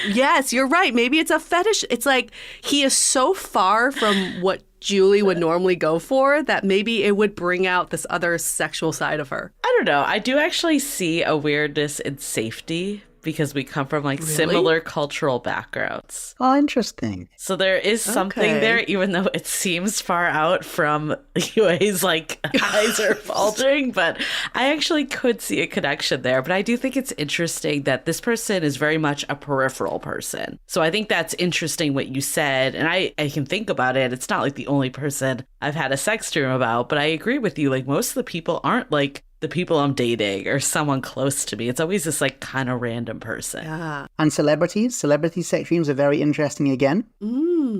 Yes, you're right. Maybe it's a fetish. It's like he is so far from what Julie would normally go for that maybe it would bring out this other sexual side of her. I don't know. I do actually see a weirdness in safety because we come from like Really? similar cultural backgrounds. Oh, interesting. So there is something Okay. there, even though it seems far out from Yue's like eyes are bulging. But I actually could see a connection there. But I do think it's interesting that this person is very much a peripheral person. So I think that's interesting what you said. And I can think about it. It's not like the only person I've had a sex dream about. But I agree with you. Like most of the people aren't like the people I'm dating or someone close to me. It's always this like kind of random person. Yeah. And celebrities? Celebrity sex dreams are very interesting again.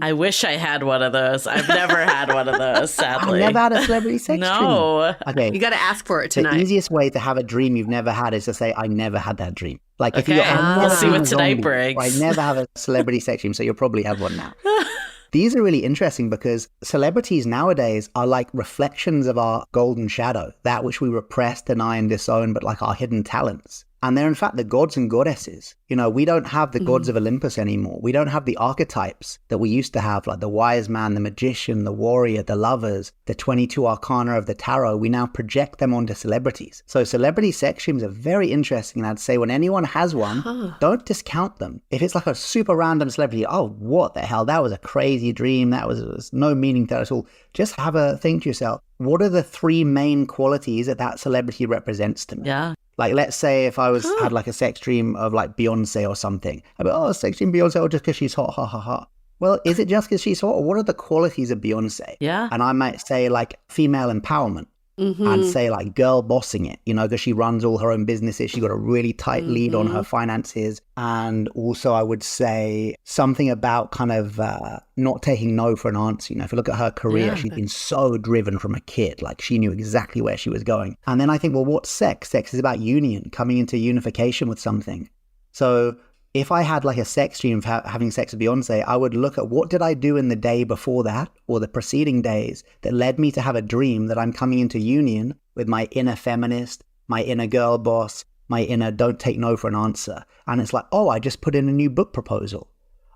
I wish I had one of those. I've never had one of those, I sadly. never had a celebrity sex dream. No. Okay. You got to ask for it The tonight. easiest way to have a dream you've never had is to say, I never had that dream. Like if you go, Okay, I we'll never see been what a tonight zombie, brings. or I never have a celebrity sex dream, so you'll probably have one now. These are really interesting because celebrities nowadays are like reflections of our golden shadow, that which we repress, deny, and disown, but like our hidden talents. And they're in fact the gods and goddesses. You know, we don't have the gods of Olympus anymore. We don't have the archetypes that we used to have, like the wise man, the magician, the warrior, the lovers, the 22 arcana of the tarot. We now project them onto celebrities. So celebrity sex dreams are very interesting. And I'd say when anyone has one, don't discount them. If it's like a super random celebrity, oh, what the hell? That was a crazy dream. That was no meaning to it at all. Just have a think to yourself, what are the three main qualities that that celebrity represents to me? Yeah. Like, let's say if I had like a sex dream of like Beyonce or something. I'd be, oh, sex dream Beyonce, oh, just because she's hot, ha, ha, ha. Well, is it just because she's hot? Or what are the qualities of Beyonce? Yeah. And I might say like female empowerment. And say like girl bossing it, you know, because she runs all her own businesses. She got a really tight lead on her finances. And also I would say something about kind of not taking no for an answer. You know, if you look at her career, she's been so driven from a kid. Like she knew exactly where she was going. And then I think, well, what's sex? Sex is about union, coming into unification with something. So if I had like a sex dream of having sex with Beyonce, I would look at what did I do in the day before that or the preceding days that led me to have a dream that I'm coming into union with my inner feminist, my inner girl boss, my inner don't take no for an answer. And it's like, oh, I just put in a new book proposal.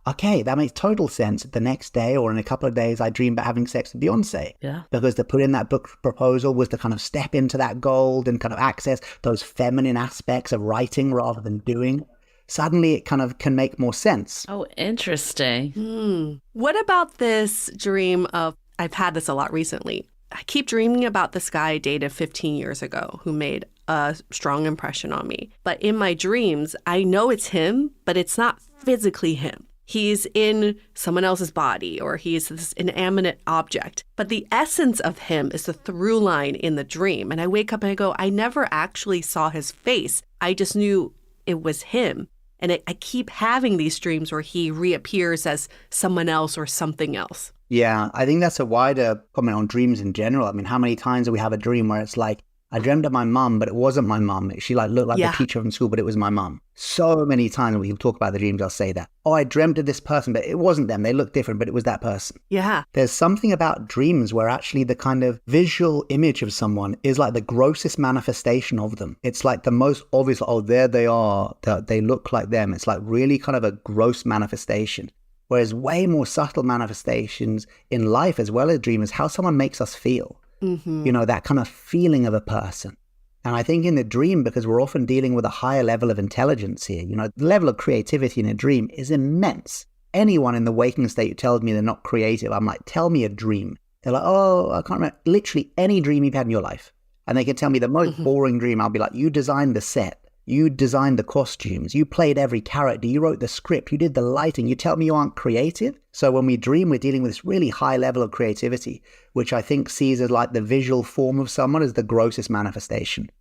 Okay, that makes total sense. The next day or in a couple of days, I dream about having sex with Beyonce. Yeah. Because to put in that book proposal was to kind of step into that gold and kind of access those feminine aspects of writing rather than doing. Suddenly it kind of can make more sense. Oh, interesting. What about this dream of, I've had this a lot recently. I keep dreaming about this guy I dated 15 years ago who made a strong impression on me. But in my dreams, I know it's him, but it's not physically him. He's in someone else's body or he's this inanimate object. But the essence of him is the through line in the dream. And I wake up and I go, I never actually saw his face. I just knew it was him. And I keep having these dreams where he reappears as someone else or something else. Yeah, I think that's a wider comment on dreams in general. I mean, how many times do we have a dream where it's like, I dreamt of my mum, but it wasn't my mum. She like looked like the teacher from school, but it was my mum. So many times when we talk about the dreams, I'll say that. Oh, I dreamt of this person, but it wasn't them. They looked different, but it was that person. Yeah. There's something about dreams where actually the kind of visual image of someone is like the grossest manifestation of them. It's like the most obvious, oh, there they are. They look like them. It's like really kind of a gross manifestation. Whereas way more subtle manifestations in life as well as dream is how someone makes us feel. You know, that kind of feeling of a person. And I think in the dream, because we're often dealing with a higher level of intelligence here, you know, the level of creativity in a dream is immense. Anyone in the waking state who tells me they're not creative, I'm like, tell me a dream. They're like, oh, I can't remember. Literally any dream you've had in your life. And they can tell me the most boring dream. I'll be like, you designed the set. You designed the costumes. You played every character. You wrote the script. You did the lighting. You tell me you aren't creative? So when we dream, we're dealing with this really high level of creativity, which I think sees as like the visual form of someone as the grossest manifestation.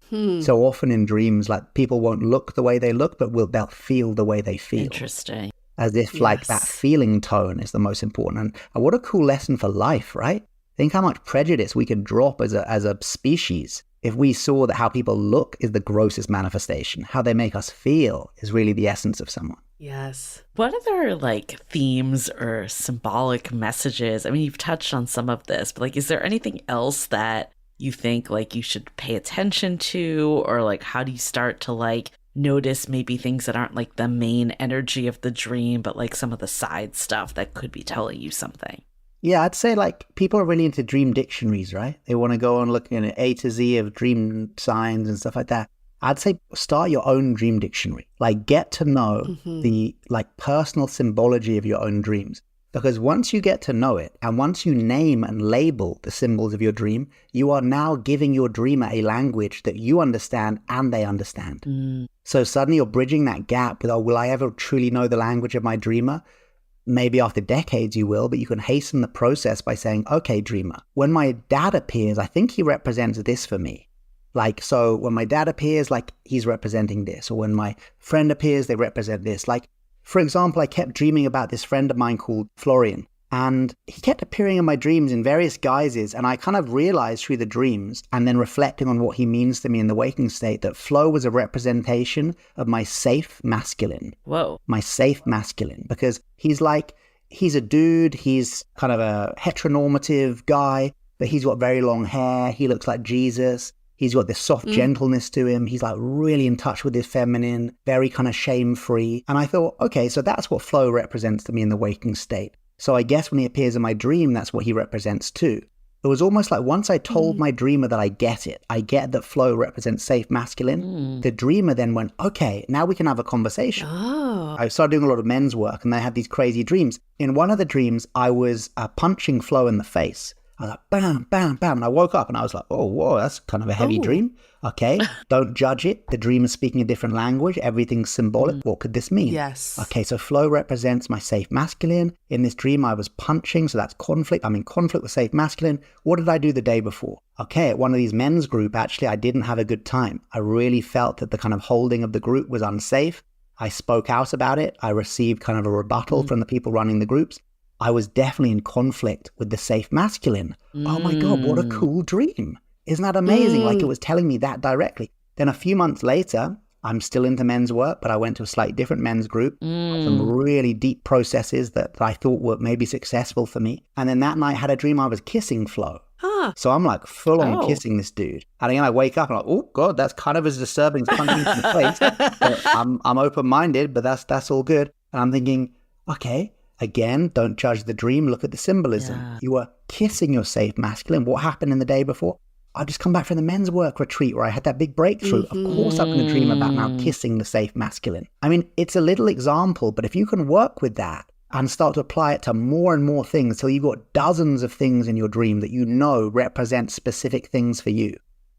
So often in dreams, like people won't look the way they look, but they'll feel the way they feel. Interesting. As if like that feeling tone is the most important. And what a cool lesson for life, right? Think how much prejudice we can drop as a species if we saw that how people look is the grossest manifestation. How they make us feel is really the essence of someone. Yes. What other like themes or symbolic messages? I mean, you've touched on some of this, but like, is there anything else that you think like you should pay attention to, or like how do you start to like notice maybe things that aren't like the main energy of the dream, but like some of the side stuff that could be telling you something? Yeah, I'd say like people are really into dream dictionaries, right? They want to go on looking at A to Z of dream signs and stuff like that. I'd say start your own dream dictionary. Like get to know the like personal symbology of your own dreams. Because once you get to know it and once you name and label the symbols of your dream, you are now giving your dreamer a language that you understand and they understand. So suddenly you're bridging that gap with, oh, will I ever truly know the language of my dreamer? Maybe after decades you will, but you can hasten the process by saying, okay, dreamer, when my dad appears, I think he represents this for me. Like, so when my dad appears, like he's representing this, or when my friend appears, they represent this. Like, for example, I kept dreaming about this friend of mine called Florian, and he kept appearing in my dreams in various guises. And I kind of realized through the dreams and then reflecting on what he means to me in the waking state that Flo was a representation of my safe masculine. Whoa. My safe masculine, because he's a dude, he's kind of a heteronormative guy, but he's got very long hair. He looks like Jesus. He's got this soft gentleness to him. He's like really in touch with his feminine, very kind of shame-free. And I thought, okay, so that's what Flo represents to me in the waking state. So I guess when he appears in my dream, that's what he represents too. It was almost like once I told my dreamer that I get it, I get that Flo represents safe masculine. The dreamer then went, okay, now we can have a conversation. I started doing a lot of men's work and I had these crazy dreams. In one of the dreams, I was punching Flo in the face. I was like, bam, bam, bam. And I woke up and I was like, oh, whoa, that's kind of a heavy dream. Okay, don't judge it. The dream is speaking a different language. Everything's symbolic. What could this mean? Yes. Okay, so Flo represents my safe masculine. In this dream, I was punching, so that's conflict. I'm in conflict with safe masculine. What did I do the day before? Okay, at one of these men's group, actually, I didn't have a good time. I really felt that the kind of holding of the group was unsafe. I spoke out about it. I received kind of a rebuttal from the people running the groups. I was definitely in conflict with the safe masculine. Oh my God, what a cool dream. Isn't that amazing? Like it was telling me that directly. Then a few months later, I'm still into men's work, but I went to a slightly different men's group. Some really deep processes that I thought were maybe successful for me. And then that night I had a dream I was kissing Flo. So I'm like full on kissing this dude. And again, I wake up and I'm like, oh God, that's kind of as disturbing as punching in the face. But I'm open-minded, but that's all good. And I'm thinking, okay, again, don't judge the dream. Look at the symbolism. Yeah. You were kissing your safe masculine. What happened in the day before? I just come back from the men's work retreat where I had that big breakthrough. Of course, I'm going to dream about now kissing the safe masculine. I mean, it's a little example, but if you can work with that and start to apply it to more and more things till you've got dozens of things in your dream that you know represent specific things for you.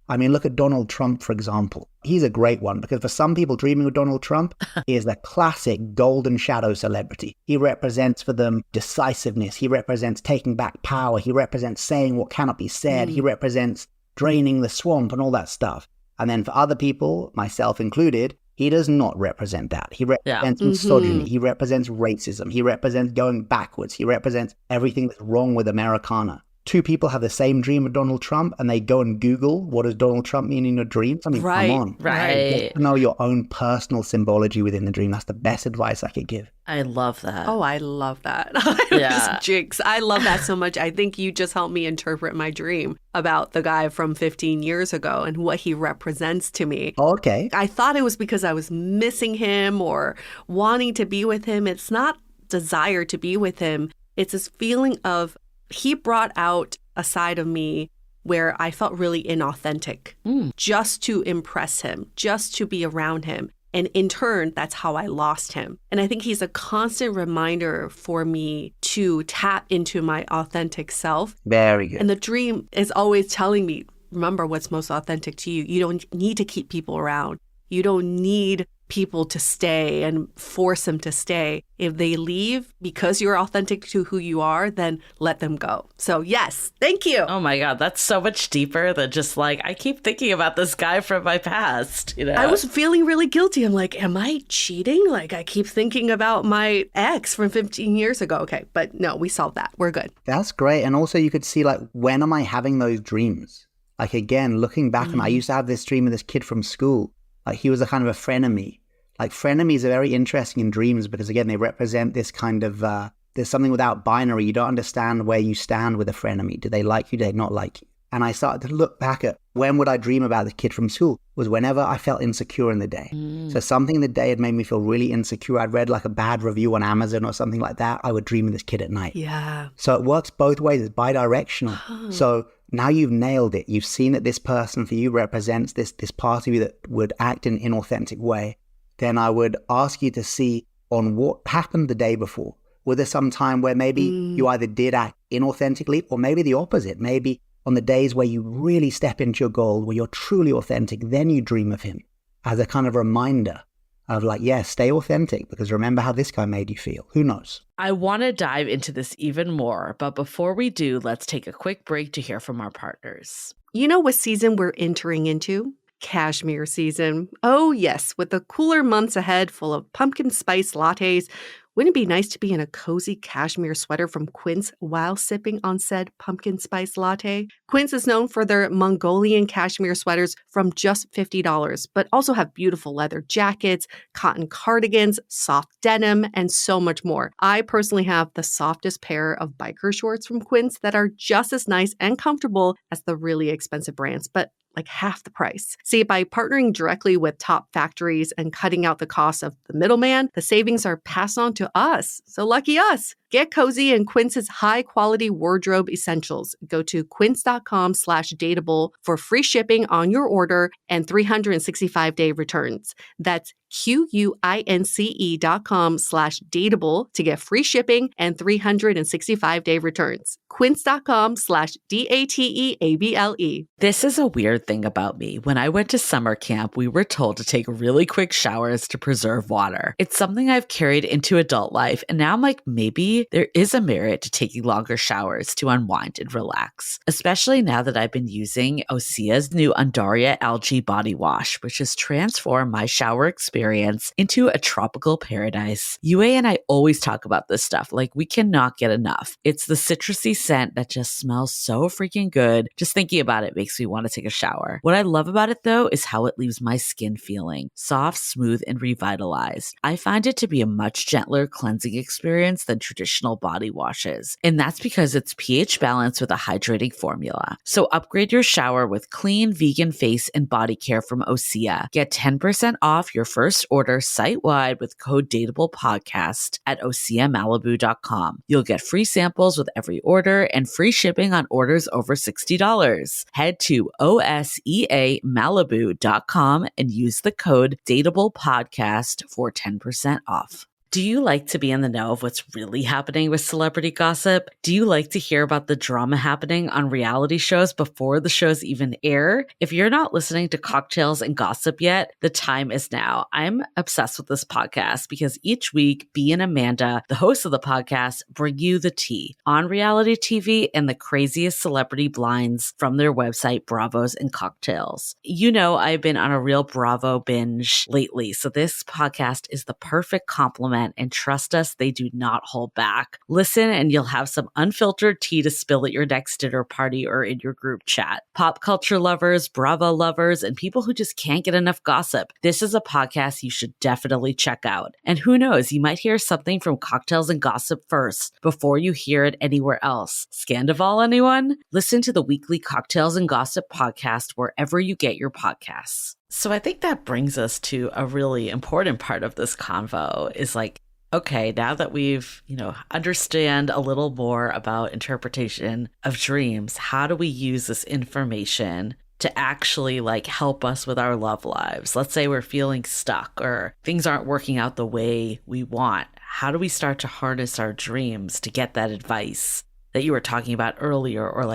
I mean, look at Donald Trump, for example. He's a great one because for some people, dreaming of Donald Trump is the classic golden shadow celebrity. He represents for them decisiveness. He represents taking back power. He represents saying what cannot be said. He represents draining the swamp and all that stuff. And then for other people, myself included, he does not represent that. He represents misogyny. He represents racism. He represents going backwards. He represents everything that's wrong with Americana. Two people have the same dream of Donald Trump and they go and Google, what does Donald Trump mean in your dreams? I mean, come on. Right. Get to know your own personal symbology within the dream. That's the best advice I could give. I love that. Oh, I love that. Yeah. Jinx. I love that so much. I think you just helped me interpret my dream about the guy from 15 years ago and what he represents to me. Okay. I thought it was because I was missing him or wanting to be with him. It's not desire to be with him. It's this feeling of he brought out a side of me where I felt really inauthentic just to impress him, just to be around him. And in turn, that's how I lost him. And I think he's a constant reminder for me to tap into my authentic self. Very good. And the dream is always telling me, remember what's most authentic to you. You don't need to keep people around. You don't need people to stay and force them to stay. If they leave because you're authentic to who you are, then let them go. So yes, thank you. Oh my God, that's so much deeper than just like, I keep thinking about this guy from my past, you know? I was feeling really guilty. I'm like, am I cheating? Like I keep thinking about my ex from 15 years ago. Okay, but no, we solved that. We're good. That's great. And also you could see like, when am I having those dreams? Like again, looking back and I used to have this dream of this kid from school. Like he was a kind of a frenemy. Like frenemies are very interesting in dreams because again, they represent this kind of, there's something without binary. You don't understand where you stand with a frenemy. Do they like you? Do they not like you? And I started to look back at When would I dream about the kid from school? Was whenever I felt insecure in the day. So something in the day had made me feel really insecure. I'd read like a bad review on Amazon or something like that. I would dream of this kid at night. Yeah. So it works both ways. It's bi-directional. So now you've nailed it. You've seen that this person for you represents this part of you that would act in an inauthentic way. Then I would ask you to see on what happened the day before. Was there some time where maybe you either did act inauthentically or maybe the opposite? Maybe on the days where you really step into your gold, where you're truly authentic, then you dream of him as a kind of reminder of like, yeah, stay authentic because remember how this guy made you feel. Who knows? I want to dive into this even more, but before we do, let's take a quick break to hear from our partners. You know what season we're entering into? Cashmere season. Oh yes, with the cooler months ahead full of pumpkin spice lattes, wouldn't it be nice to be in a cozy cashmere sweater from Quince while sipping on said pumpkin spice latte? Quince is known for their Mongolian cashmere sweaters from just $50, but also have beautiful leather jackets, cotton cardigans, soft denim, and so much more. I personally have the softest pair of biker shorts from Quince that are just as nice and comfortable as the really expensive brands, but like half the price. See, by partnering directly with top factories and cutting out the cost of the middleman, the savings are passed on to us. So lucky us. Get cozy in Quince's high-quality wardrobe essentials. Go to quince.com/dateable for free shipping on your order and 365-day returns. That's QUINCE.com/dateable to get free shipping and 365-day returns. Quince.com/DATEABLE. This is a weird thing about me. When I went to summer camp, we were told to take really quick showers to preserve water. It's something I've carried into adult life, and now I'm like, maybe there is a merit to taking longer showers to unwind and relax, especially now that I've been using Osea's new Undaria algae body wash, which has transformed my shower experience into a tropical paradise. Yue and I always talk about this stuff, like we cannot get enough. It's the citrusy scent that just smells so freaking good. Just thinking about it makes me want to take a shower. What I love about it though is how it leaves my skin feeling soft, smooth, and revitalized. I find it to be a much gentler cleansing experience than traditional body washes. And that's because it's pH balanced with a hydrating formula. So upgrade your shower with clean vegan face and body care from Osea. Get 10% off your first order site-wide with code DATEABLEPODCAST at OseaMalibu.com. You'll get free samples with every order and free shipping on orders over $60. Head to OSEAMalibu.com and use the code DATEABLEPODCAST for 10% off. Do you like to be in the know of what's really happening with celebrity gossip? Do you like to hear about the drama happening on reality shows before the shows even air? If you're not listening to Cocktails and Gossip yet, the time is now. I'm obsessed with this podcast because each week, Bea and Amanda, the hosts of the podcast, bring you the tea on reality TV and the craziest celebrity blinds from their website, Bravos and Cocktails. You know, I've been on a real Bravo binge lately, so this podcast is the perfect complement. And trust us, they do not hold back. Listen and you'll have some unfiltered tea to spill at your next dinner party or in your group chat. Pop culture lovers, Bravo lovers, and people who just can't get enough gossip. This is a podcast you should definitely check out. And who knows, you might hear something from Cocktails and Gossip first before you hear it anywhere else. Scandival, anyone? Listen to the weekly Cocktails and Gossip podcast wherever you get your podcasts. So I think that brings us to a really important part of this convo is like, okay, now that we've, understand a little more about interpretation of dreams, how do we use this information to actually help us with our love lives? Let's say we're feeling stuck or things aren't working out the way we want. How do we start to harness our dreams to get that advice that you were talking about earlier or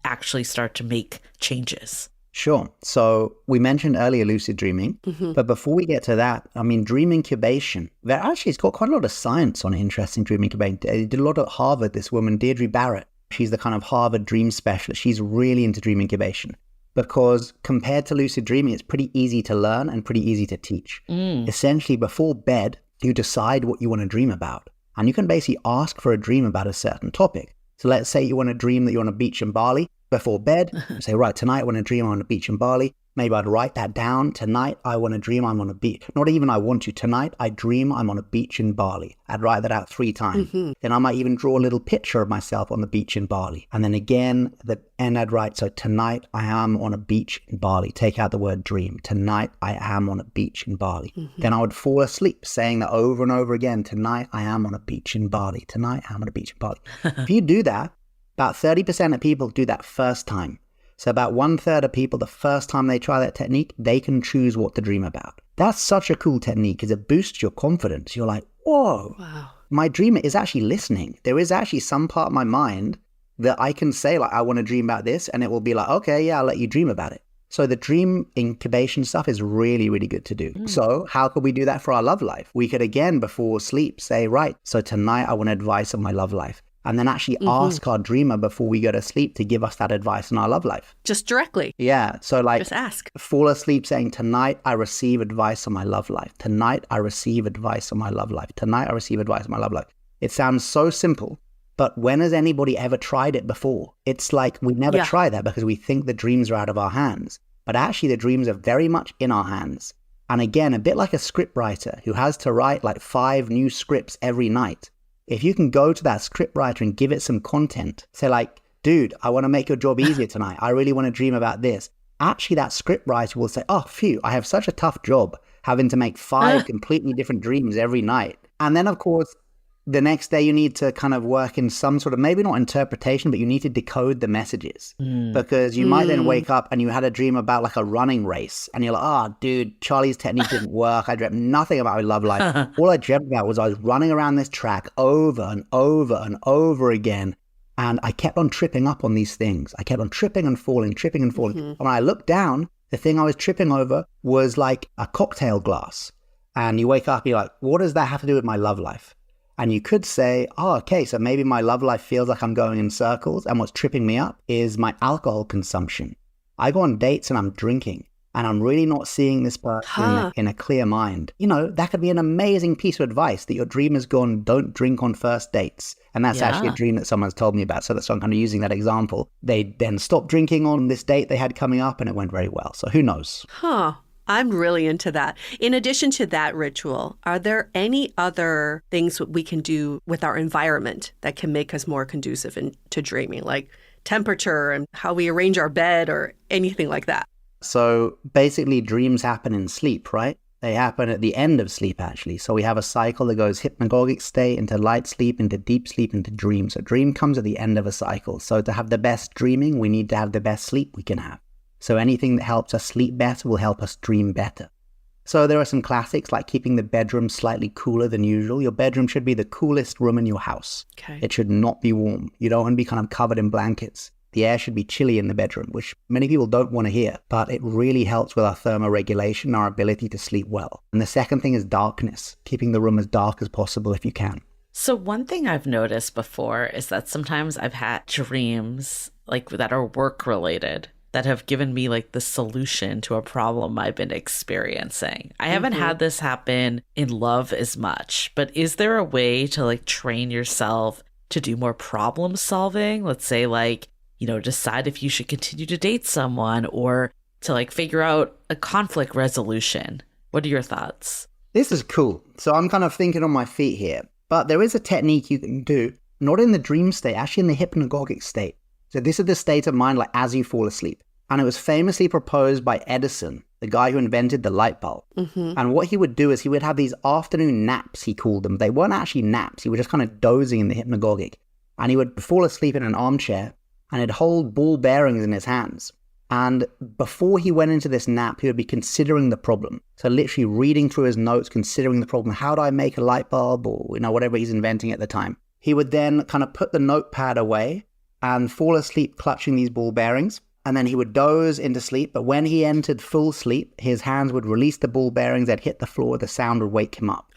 actually start to make changes? Sure. So we mentioned earlier lucid dreaming, but before we get to that, dream incubation, it's got quite a lot of science on interesting dream incubation. They did a lot at Harvard, this woman, Deirdre Barrett. She's the kind of Harvard dream specialist. She's really into dream incubation because compared to lucid dreaming, it's pretty easy to learn and pretty easy to teach. Essentially, before bed, you decide what you want to dream about, and you can basically ask for a dream about a certain topic. So let's say you want to dream that you're on a beach in Bali. Before bed, you say, right, tonight I want to dream on a beach in Bali. Maybe I'd write that down. Tonight, I want to dream I'm on a beach. Not even I want to. Tonight, I dream I'm on a beach in Bali. I'd write that out 3 times. Then I might even draw a little picture of myself on the beach in Bali. And then again, at the end, I'd write, so tonight, I am on a beach in Bali. Take out the word dream. Tonight, I am on a beach in Bali. Then I would fall asleep saying that over and over again. Tonight, I am on a beach in Bali. Tonight, I am on a beach in Bali. If you do that, about 30% of people do that first time. So about 1/3 of people, the first time they try that technique, they can choose what to dream about. That's such a cool technique because it boosts your confidence. You're like, whoa, my dreamer is actually listening. There is actually some part of my mind that I can say, like, I want to dream about this. And it will be like, okay, yeah, I'll let you dream about it. So the dream incubation stuff is really, really good to do. So how could we do that for our love life? We could, again, before sleep, say, right, so tonight I want advice on my love life. And then actually ask our dreamer before we go to sleep to give us that advice on our love life. Just directly. Yeah. So like, just ask. Fall asleep saying, tonight I receive advice on my love life. Tonight I receive advice on my love life. Tonight I receive advice on my love life. It sounds so simple, but when has anybody ever tried it before? It's like we never try that because we think the dreams are out of our hands. But actually the dreams are very much in our hands. And again, a bit like a script writer who has to write like 5 new scripts every night. If you can go to that script writer and give it some content, say like, dude, I want to make your job easier tonight. I really want to dream about this. Actually, that script writer will say, oh, phew, I have such a tough job having to make 5 completely different dreams every night. And then, of course, the next day you need to kind of work in some sort of, maybe not interpretation, but you need to decode the messages because you might then wake up and you had a dream about like a running race and you're like, oh, dude, Charlie's technique didn't work. I dreamt nothing about my love life. All I dreamt about was I was running around this track over and over and over again. And I kept on tripping up on these things. I kept on tripping and falling. And when I looked down, the thing I was tripping over was like a cocktail glass. And you wake up, you're like, what does that have to do with my love life? And you could say, oh, okay, so maybe my love life feels like I'm going in circles. And what's tripping me up is my alcohol consumption. I go on dates and I'm drinking and I'm really not seeing this person in a clear mind. You know, that could be an amazing piece of advice that your dream has gone, don't drink on first dates. And that's actually a dream that someone's told me about. So that's why I'm kind of using that example. They then stopped drinking on this date they had coming up and it went very well. So who knows? I'm really into that. In addition to that ritual, are there any other things we can do with our environment that can make us more conducive to dreaming, like temperature and how we arrange our bed or anything like that? So basically dreams happen in sleep, right? They happen at the end of sleep, actually. So we have a cycle that goes hypnagogic state into light sleep, into deep sleep, into dream. So dream comes at the end of a cycle. So to have the best dreaming, we need to have the best sleep we can have. So anything that helps us sleep better will help us dream better. So there are some classics like keeping the bedroom slightly cooler than usual. Your bedroom should be the coolest room in your house. It should not be warm. You don't want to be kind of covered in blankets. The air should be chilly in the bedroom, which many people don't want to hear, but it really helps with our thermoregulation and our ability to sleep well. And the second thing is darkness, keeping the room as dark as possible if you can. So one thing I've noticed before is that sometimes I've had dreams like that are work related that have given me like the solution to a problem I've been experiencing. I haven't had this happen in love as much, but is there a way to like train yourself to do more problem solving? Let's say like, you know, decide if you should continue to date someone or to like figure out a conflict resolution. What are your thoughts? This is cool. So I'm kind of thinking on my feet here, but there is a technique you can do, not in the dream state, actually in the hypnagogic state. So this is the state of mind like as you fall asleep. And it was famously proposed by Edison, the guy who invented the light bulb. And what he would do is he would have these afternoon naps, he called them. They weren't actually naps. He was just kind of dozing in the hypnagogic. And he would fall asleep in an armchair and he'd hold ball bearings in his hands. And before he went into this nap, he would be considering the problem. So literally reading through his notes, considering the problem. How do I make a light bulb or, you know, whatever he's inventing at the time. He would then kind of put the notepad away and fall asleep clutching these ball bearings. And then he would doze into sleep. But when he entered full sleep, his hands would release the ball bearings that hit the floor. The sound would wake him up.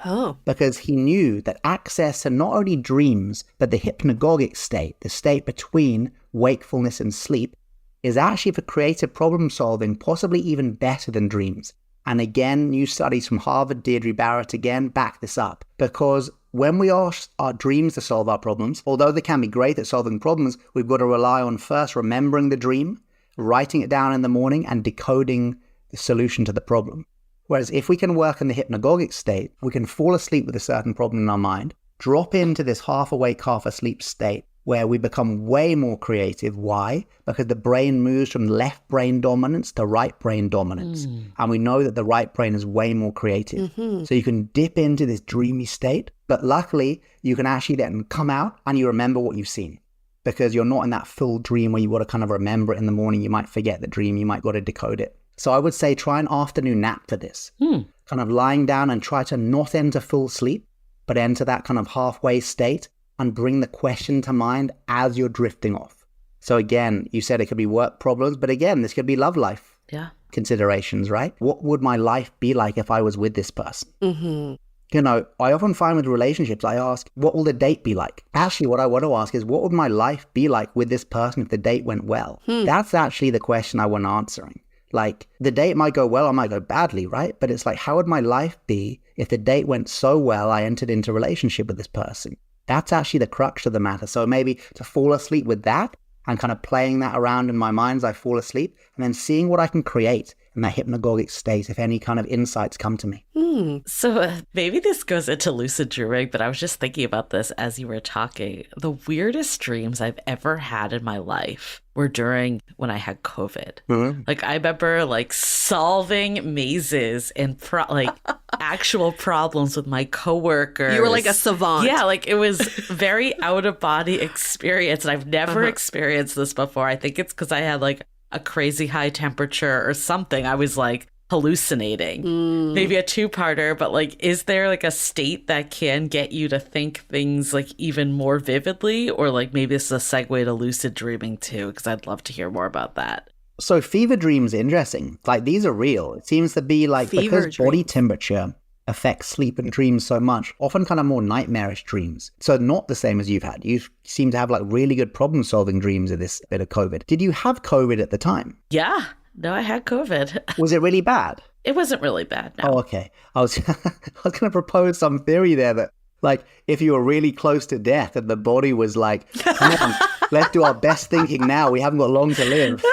Because he knew that access to not only dreams, but the hypnagogic state, the state between wakefulness and sleep, is actually for creative problem solving, possibly even better than dreams. And again, new studies from Harvard, Deirdre Barrett again, back this up. Because when we ask our dreams to solve our problems, although they can be great at solving problems, we've got to rely on first remembering the dream, writing it down in the morning and decoding the solution to the problem. Whereas if we can work in the hypnagogic state, we can fall asleep with a certain problem in our mind, drop into this half awake, half asleep state where we become way more creative. Why? Because the brain moves from left brain dominance to right brain dominance. And we know that the right brain is way more creative. So you can dip into this dreamy state, but luckily you can actually then come out and you remember what you've seen. Because you're not in that full dream where you got to kind of remember it in the morning. You might forget the dream. You might got to decode it. So I would say try an afternoon nap for this. Kind of lying down and try to not enter full sleep, but enter that kind of halfway state and bring the question to mind as you're drifting off. So again, you said it could be work problems, but again, this could be love life considerations, right? What would my life be like if I was with this person? You know, I often find with relationships, I ask, what will the date be like? Actually, what I want to ask is, what would my life be like with this person if the date went well? That's actually the question I want answering. Like, the date might go well or might go badly, right? But it's like, how would my life be if the date went so well I entered into a relationship with this person? That's actually the crux of the matter. So maybe to fall asleep with that and kind of playing that around in my mind as I fall asleep and then seeing what I can create in that hypnagogic state if any kind of insights come to me. So maybe this goes into lucid dreaming, but I was just thinking about this as you were talking. The weirdest dreams I've ever had in my life were during when I had COVID. Like I remember like solving mazes and actual problems with my coworkers. You were like a savant. Yeah, like it was very out of body experience. And I've never experienced this before. I think it's because I had like a crazy high temperature or something. I was like hallucinating. Maybe a two-parter, but like, is there like a state that can get you to think things like even more vividly? Or like maybe this is a segue to lucid dreaming too, because I'd love to hear more about that. So fever dreams are interesting. Like these are real. It seems to be like because body temperature affects sleep and dreams so much, often kind of more nightmarish dreams. So not the same as you've had. You seem to have like really good problem solving dreams of this bit of COVID. Did you have COVID at the time? Yeah. No, I had COVID. Was it really bad? It wasn't really bad, no. Oh, okay. I was going to propose some theory there that like if you were really close to death and the body was like, come on, let's do our best thinking now. We haven't got long to live.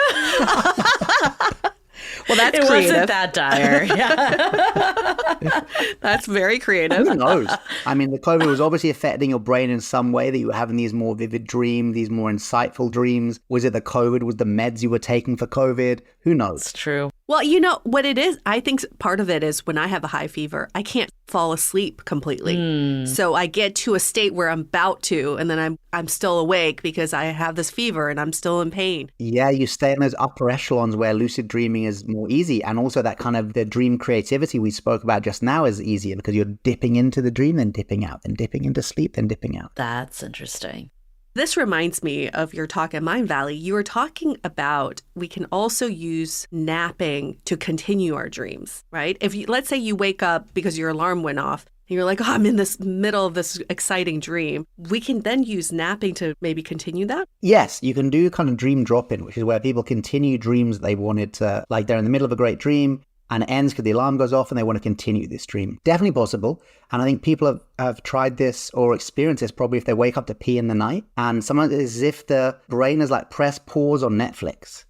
Well, that's it creative. wasn't that dire. Yeah. That's very creative. Who knows? I mean, the COVID was obviously affecting your brain in some way that you were having these more vivid dreams, these more insightful dreams. Was it the COVID? Was the meds you were taking for COVID? Who knows? It's true. Well, you know what it is? I think part of it is when I have a high fever, I can't fall asleep completely. So I get to a state where I'm about to, and then I'm still awake because I have this fever and I'm still in pain. Yeah, you stay in those upper echelons where lucid dreaming is more easy. And also that kind of the dream creativity we spoke about just now is easier because you're dipping into the dream, then dipping out, then dipping into sleep, then dipping out. That's interesting. This reminds me of your talk at Mind Valley. You were talking about we can also use napping to continue our dreams, right? If you, let's say you wake up because your alarm went off and you're like, oh, I'm in this middle of this exciting dream. We can then use napping to maybe continue that? Yes, you can do kind of dream drop-in, which is where people continue dreams they wanted to, like they're in the middle of a great dream and it ends because the alarm goes off and they want to continue this dream. Definitely possible. And I think people have tried this or experienced this probably if they wake up to pee in the night. And sometimes it's as if the brain is like press pause on Netflix.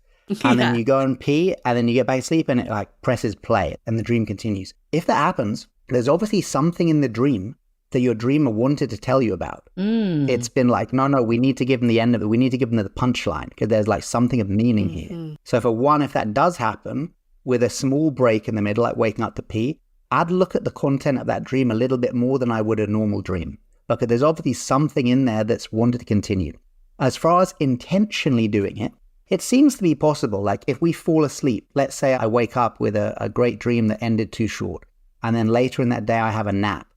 And then you go and pee and then you get back to sleep and it like presses play and the dream continues. If that happens, there's obviously something in the dream that your dreamer wanted to tell you about. It's been like, no, we need to give them the end of it. We need to give them the punchline because there's like something of meaning here. So for one, if that does happen, with a small break in the middle, like waking up to pee, I'd look at the content of that dream a little bit more than I would a normal dream, because there's obviously something in there that's wanted to continue. As far as intentionally doing it, it seems to be possible. Like if we fall asleep, let's say I wake up with a great dream that ended too short, and then later in that day I have a nap,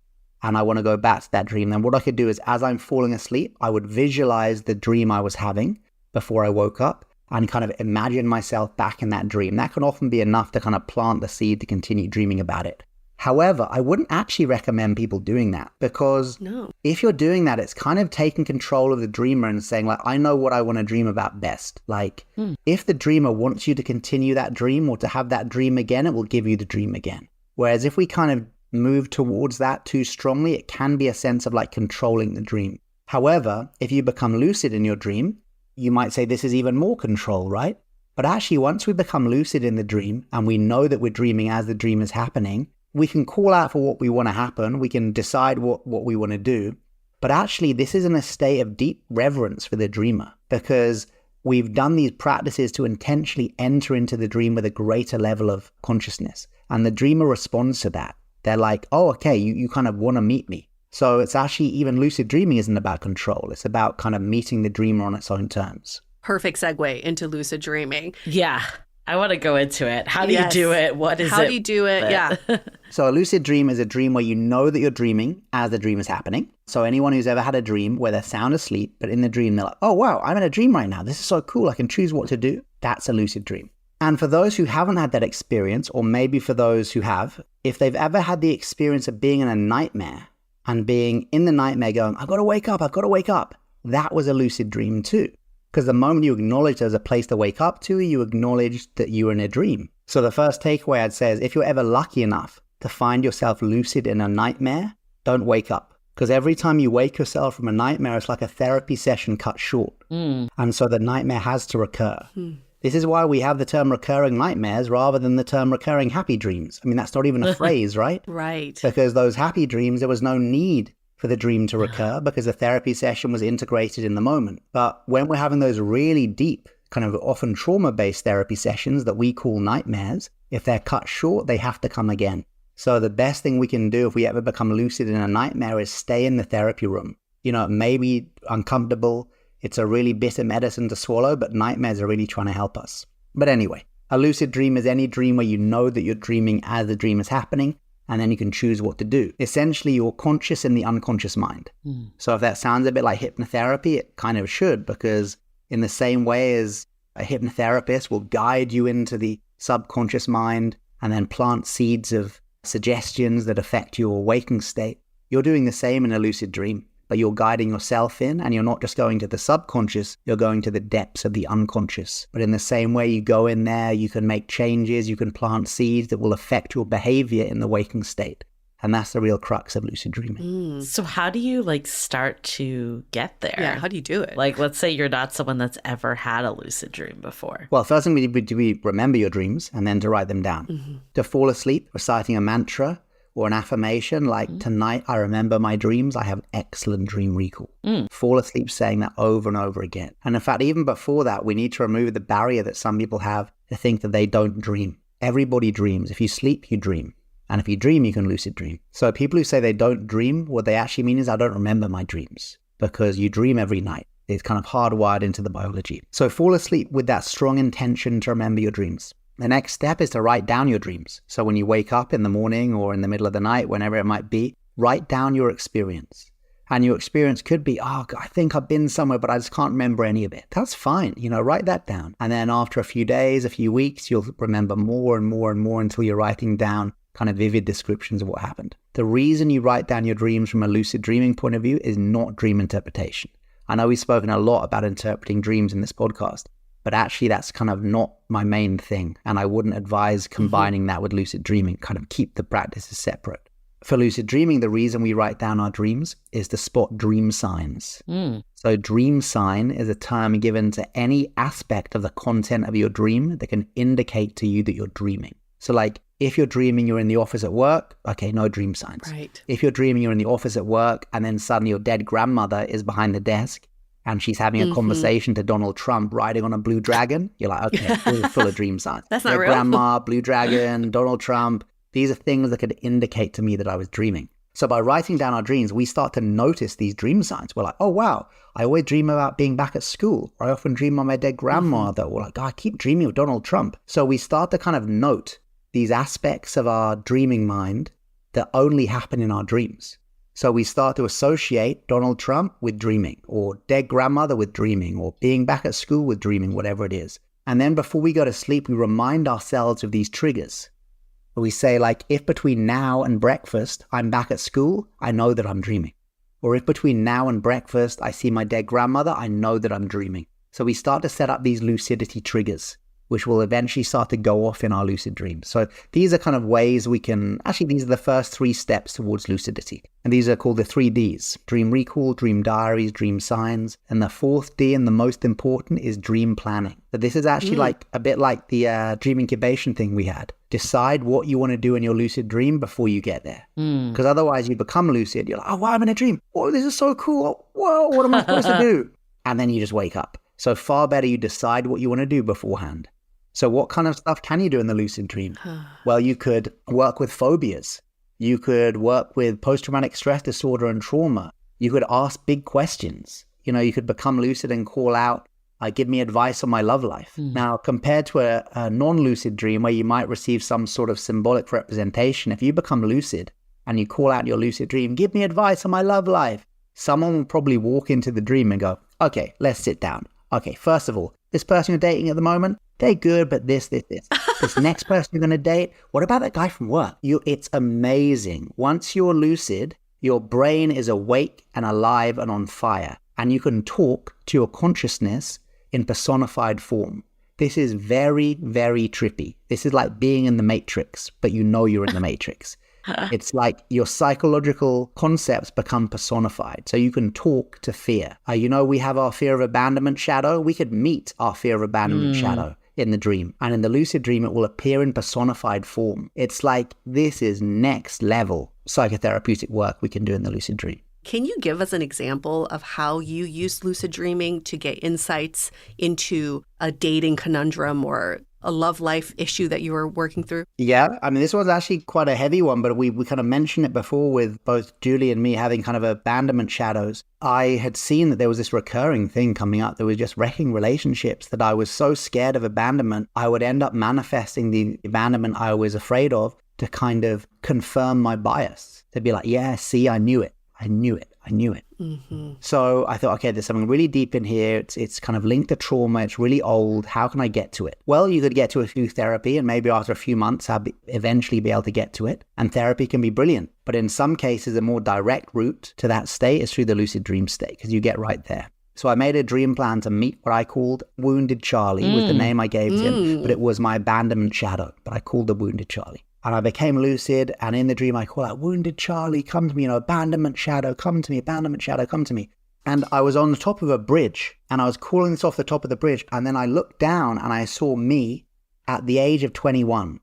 and I want to go back to that dream, then what I could do is as I'm falling asleep, I would visualize the dream I was having before I woke up, and kind of imagine myself back in that dream. That can often be enough to kind of plant the seed to continue dreaming about it. However, I wouldn't actually recommend people doing that because if you're doing that, it's kind of taking control of the dreamer and saying like, I know what I want to dream about best. Like if the dreamer wants you to continue that dream or to have that dream again, it will give you the dream again. Whereas if we kind of move towards that too strongly, it can be a sense of like controlling the dream. However, if you become lucid in your dream, you might say this is even more control, right? But But actually, once we become lucid in the dream and we know that we're dreaming as the dream is happening, we can call out for what we want to happen. We can decide what we want to do. But actually, this is in a state of deep reverence for the dreamer, because we've done these practices to intentionally enter into the dream with a greater level of consciousness. And the dreamer responds to that. They're like, oh, okay, you kind of want to meet me. So it's actually, even lucid dreaming isn't about control. It's about kind of meeting the dreamer on its own terms. Perfect segue into lucid dreaming. Yeah. I want to go into it. How do you do it? What is it? How do you do it? Yeah. So a lucid dream is a dream where you know that you're dreaming as the dream is happening. So anyone who's ever had a dream where they're sound asleep, but in the dream they're like, oh, wow, I'm in a dream right now. This is so cool. I can choose what to do. That's a lucid dream. And for those who haven't had that experience, or maybe for those who have, if they've ever had the experience of being in a nightmare and being in the nightmare going, I've got to wake up, that was a lucid dream too. Because the moment you acknowledge there's a place to wake up to, you acknowledge that you were in a dream. So the first takeaway I'd say is, if you're ever lucky enough to find yourself lucid in a nightmare, don't wake up. Because every time you wake yourself from a nightmare, it's like a therapy session cut short. And so the nightmare has to recur. This is why we have the term recurring nightmares rather than the term recurring happy dreams. I mean, that's not even a phrase, right? Right. Because those happy dreams, there was no need for the dream to recur because the therapy session was integrated in the moment. But when we're having those really deep, kind of often trauma-based therapy sessions that we call nightmares, if they're cut short, they have to come again. So the best thing we can do if we ever become lucid in a nightmare is stay in the therapy room. You know, it may be uncomfortable. It's a really bitter medicine to swallow, but nightmares are really trying to help us. But anyway, a lucid dream is any dream where you know that you're dreaming as the dream is happening, and then you can choose what to do. Essentially, you're conscious in the unconscious mind. So if that sounds a bit like hypnotherapy, it kind of should, because in the same way as a hypnotherapist will guide you into the subconscious mind and then plant seeds of suggestions that affect your waking state, you're doing the same in a lucid dream, but you're guiding yourself in, and you're not just going to the subconscious, you're going to the depths of the unconscious. But in the same way you go in there, you can make changes, you can plant seeds that will affect your behavior in the waking state. And that's the real crux of lucid dreaming. So how do you start to get there? Yeah, how do you do it? Let's say you're not someone that's ever had a lucid dream before. Well, first thing we do, we remember your dreams and then to write them down. To fall asleep, reciting a mantra or an affirmation like, tonight I remember my dreams, I have excellent dream recall. Fall asleep saying that over and over again. And in fact, even before that, we need to remove the barrier that some people have to think that they don't dream. Everybody dreams. If you sleep, you dream. And if you dream, you can lucid dream. So people who say they don't dream, what they actually mean is, I don't remember my dreams, because you dream every night. It's kind of hardwired into the biology. So fall asleep with that strong intention to remember your dreams. The next step is to write down your dreams. So when you wake up in the morning or in the middle of the night, whenever it might be, write down your experience. And your experience could be, oh, I think I've been somewhere, but I just can't remember any of it. That's fine. Write that down. And then after a few days, a few weeks, you'll remember more and more and more until you're writing down kind of vivid descriptions of what happened. The reason you write down your dreams from a lucid dreaming point of view is not dream interpretation. I know we've spoken a lot about interpreting dreams in this podcast, but actually that's kind of not my main thing. And I wouldn't advise combining that with lucid dreaming, kind of keep the practices separate. For lucid dreaming, the reason we write down our dreams is to spot dream signs. So dream sign is a term given to any aspect of the content of your dream that can indicate to you that you're dreaming. So if you're dreaming you're in the office at work, okay, no dream signs. Right. If you're dreaming you're in the office at work and then suddenly your dead grandmother is behind the desk and she's having a conversation to Donald Trump riding on a blue dragon, you're like, okay, we're full of dream signs. That's not Dead real. Grandma, blue dragon, Donald Trump. These are things that could indicate to me that I was dreaming. So by writing down our dreams, we start to notice these dream signs. We're like, oh, wow, I always dream about being back at school. Or I often dream of my dead grandmother. Or I keep dreaming of Donald Trump. So we start to kind of note these aspects of our dreaming mind that only happen in our dreams. So we start to associate Donald Trump with dreaming, or dead grandmother with dreaming, or being back at school with dreaming, whatever it is. And then before we go to sleep, we remind ourselves of these triggers. We say if between now and breakfast, I'm back at school, I know that I'm dreaming. Or if between now and breakfast, I see my dead grandmother, I know that I'm dreaming. So we start to set up these lucidity triggers which will eventually start to go off in our lucid dreams. So these are kind of ways we can, actually these are the first 3 steps towards lucidity. And these are called the 3 Ds: dream recall, dream diaries, dream signs. And the 4th D, and the most important, is dream planning. So this is actually like a bit like the dream incubation thing we had. Decide what you want to do in your lucid dream before you get there. Because otherwise you become lucid. You're like, oh, wow, I'm in a dream. Oh, this is so cool. Whoa, what am I supposed to do? And then you just wake up. So far better you decide what you want to do beforehand. So what kind of stuff can you do in the lucid dream? Well, you could work with phobias. You could work with post-traumatic stress disorder and trauma. You could ask big questions. You could become lucid and call out, give me advice on my love life. Now, compared to a non-lucid dream where you might receive some sort of symbolic representation, if you become lucid and you call out your lucid dream, give me advice on my love life, someone will probably walk into the dream and go, okay, let's sit down. Okay, first of all, this person you're dating at the moment, they're good, but this. This next person you're going to date, what about that guy from work? It's amazing. Once you're lucid, your brain is awake and alive and on fire, and you can talk to your consciousness in personified form. This is very, very trippy. This is like being in the Matrix, but you're in the Matrix. It's like your psychological concepts become personified. So you can talk to fear. We have our fear of abandonment shadow. We could meet our fear of abandonment shadow in the dream. And in the lucid dream, it will appear in personified form. It's like this is next level psychotherapeutic work we can do in the lucid dream. Can you give us an example of how you use lucid dreaming to get insights into a dating conundrum or a love life issue that you were working through? Yeah, this was actually quite a heavy one, but we kind of mentioned it before with both Julie and me having kind of abandonment shadows. I had seen that there was this recurring thing coming up that was just wrecking relationships, that I was so scared of abandonment, I would end up manifesting the abandonment I was afraid of to kind of confirm my bias. To be like, yeah, see, I knew it. So I thought, okay, there's something really deep in here. It's kind of linked to trauma. It's really old. How can I get to it? Well, you could get to a few therapy, and maybe after a few months, I'll eventually be able to get to it. And therapy can be brilliant. But in some cases, a more direct route to that state is through the lucid dream state, because you get right there. So I made a dream plan to meet what I called Wounded Charlie, was the name I gave him, but it was my abandonment shadow, but I called the Wounded Charlie. And I became lucid, and in the dream I call out, Wounded Charlie, come to me, abandonment shadow, come to me, abandonment shadow, come to me. And I was on the top of a bridge, and I was calling this off the top of the bridge, and then I looked down and I saw me at the age of 21.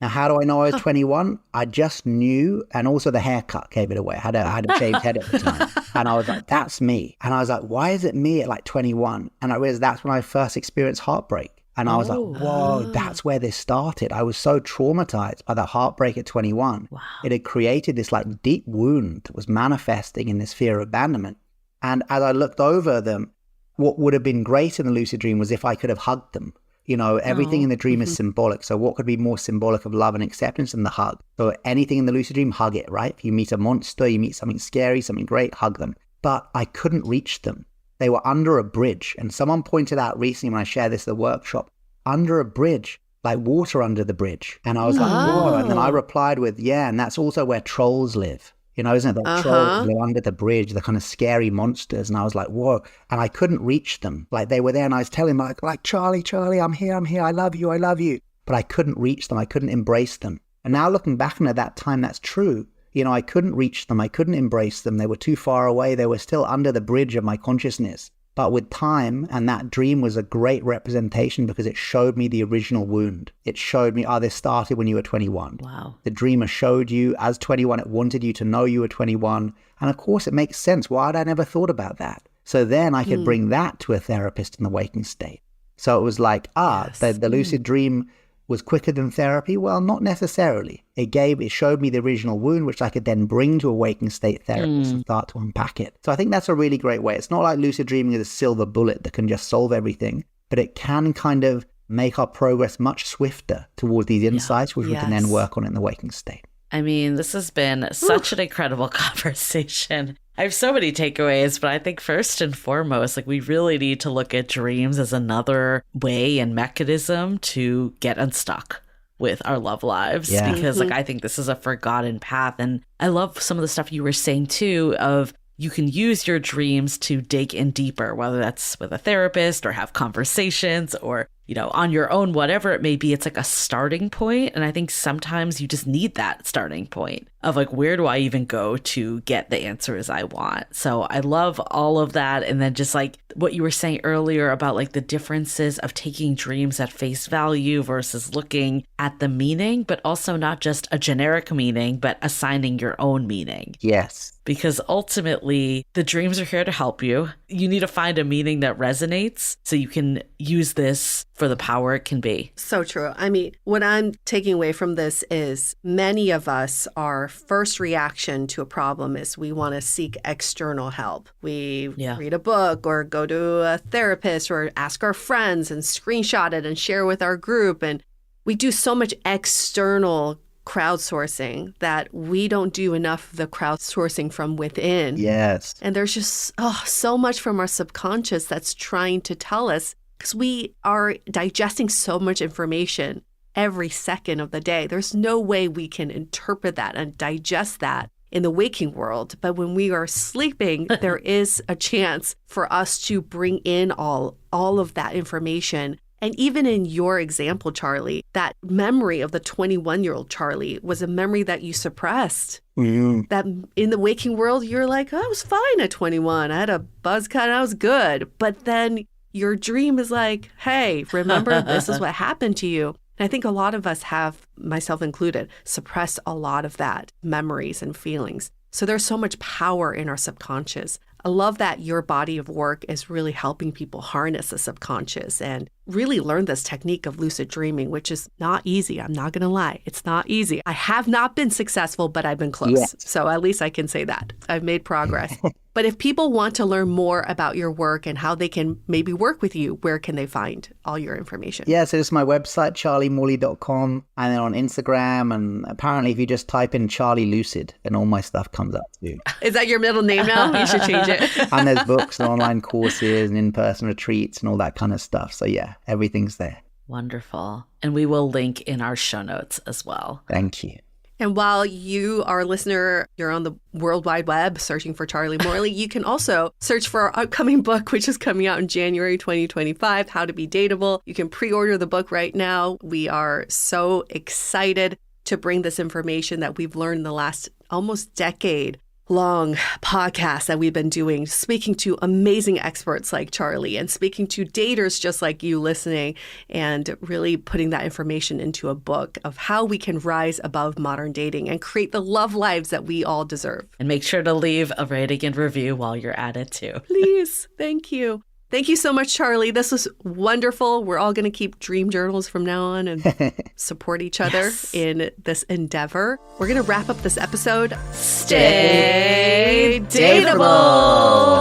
Now, how do I know I was 21? I just knew, and also the haircut gave it away. I had a shaved head at the time. And I was like, that's me. And I was like, why is it me at like 21? And I realized that's when I first experienced heartbreak. And I was like, whoa, that's where this started. I was so traumatized by the heartbreak at 21. Wow. It had created this like deep wound that was manifesting in this fear of abandonment. And as I looked over them, what would have been great in the lucid dream was if I could have hugged them. Everything in the dream is symbolic. So what could be more symbolic of love and acceptance than the hug? So anything in the lucid dream, hug it, right? If you meet a monster, you meet something scary, something great, hug them. But I couldn't reach them. They were under a bridge. And someone pointed out recently when I shared this at the workshop, under a bridge, like water under the bridge. And I was like, whoa. And then I replied with, yeah, and that's also where trolls live. Isn't it? The trolls live under the bridge, the kind of scary monsters. And I was like, whoa. And I couldn't reach them. Like they were there and I was telling them like, Charlie, I'm here. I love you. But I couldn't reach them. I couldn't embrace them. And now looking back on it, that time, that's true. I couldn't reach them. I couldn't embrace them. They were too far away. They were still under the bridge of my consciousness. But with time, and that dream was a great representation because it showed me the original wound. It showed me, this started when you were 21. Wow. The dreamer showed you as 21, it wanted you to know you were 21. And of course, it makes sense. Why had I never thought about that? So then I could bring that to a therapist in the waking state. So it was like, the lucid dream was quicker than therapy? Well, not necessarily. It showed me the original wound, which I could then bring to a waking state therapist and start to unpack it. So I think that's a really great way. It's not like lucid dreaming is a silver bullet that can just solve everything, but it can kind of make our progress much swifter towards these insights, which we can then work on in the waking state. This has been such an incredible conversation. I have so many takeaways, but I think first and foremost, we really need to look at dreams as another way and mechanism to get unstuck with our love lives. Yeah. Because I think this is a forgotten path. And I love some of the stuff you were saying too, of you can use your dreams to dig in deeper, whether that's with a therapist or have conversations or, on your own, whatever it may be, it's like a starting point. And I think sometimes you just need that starting point of like, where do I even go to get the answers I want? So I love all of that. And then just like what you were saying earlier about like the differences of taking dreams at face value versus looking at the meaning, but also not just a generic meaning, but assigning your own meaning. Yes. Because ultimately, the dreams are here to help you. You need to find a meaning that resonates so you can use this for the power it can be. So true. I mean, what I'm taking away from this is many of us, our first reaction to a problem is we want to seek external help. We read a book or go to a therapist or ask our friends and screenshot it and share with our group. And we do so much external crowdsourcing that we don't do enough of the crowdsourcing from within. Yes. And there's just so much from our subconscious that's trying to tell us, because we are digesting so much information every second of the day. There's no way we can interpret that and digest that in the waking world. But when we are sleeping, there is a chance for us to bring in all of that information. And even in your example, Charlie, that memory of the 21-year-old Charlie was a memory that you suppressed. Mm. That in the waking world, you're like, I was fine at 21. I had a buzz cut and I was good. But then your dream is like, hey, remember, this is what happened to you. And I think a lot of us have, myself included, suppressed a lot of that memories and feelings. So there's so much power in our subconscious. I love that your body of work is really helping people harness the subconscious and really learn this technique of lucid dreaming, which is not easy. I'm not going to lie. It's not easy. I have not been successful, but I've been close. Yes. So at least I can say that. I've made progress. But if people want to learn more about your work and how they can maybe work with you, where can they find all your information? Yeah, so it's my website, charliemorley.com, and then on Instagram. And apparently, if you just type in Charlie Lucid, and all my stuff comes up too. Is that your middle name now? You should change it. And there's books and online courses and in-person retreats and all that kind of stuff. So yeah, everything's there. Wonderful. And we will link in our show notes as well. Thank you. And while you, our listener, you're on the World Wide Web searching for Charlie Morley, you can also search for our upcoming book, which is coming out in January 2025, How to Be Dateable. You can pre-order the book right now. We are so excited to bring this information that we've learned in the last almost decade long podcast that we've been doing, speaking to amazing experts like Charlie and speaking to daters just like you listening, and really putting that information into a book of how we can rise above modern dating and create the love lives that we all deserve. And make sure to leave a rating and review while you're at it too. Please. Thank you. Thank you so much, Charlie. This was wonderful. We're all going to keep dream journals from now on and support each other in this endeavor. We're going to wrap up this episode. Stay dateable.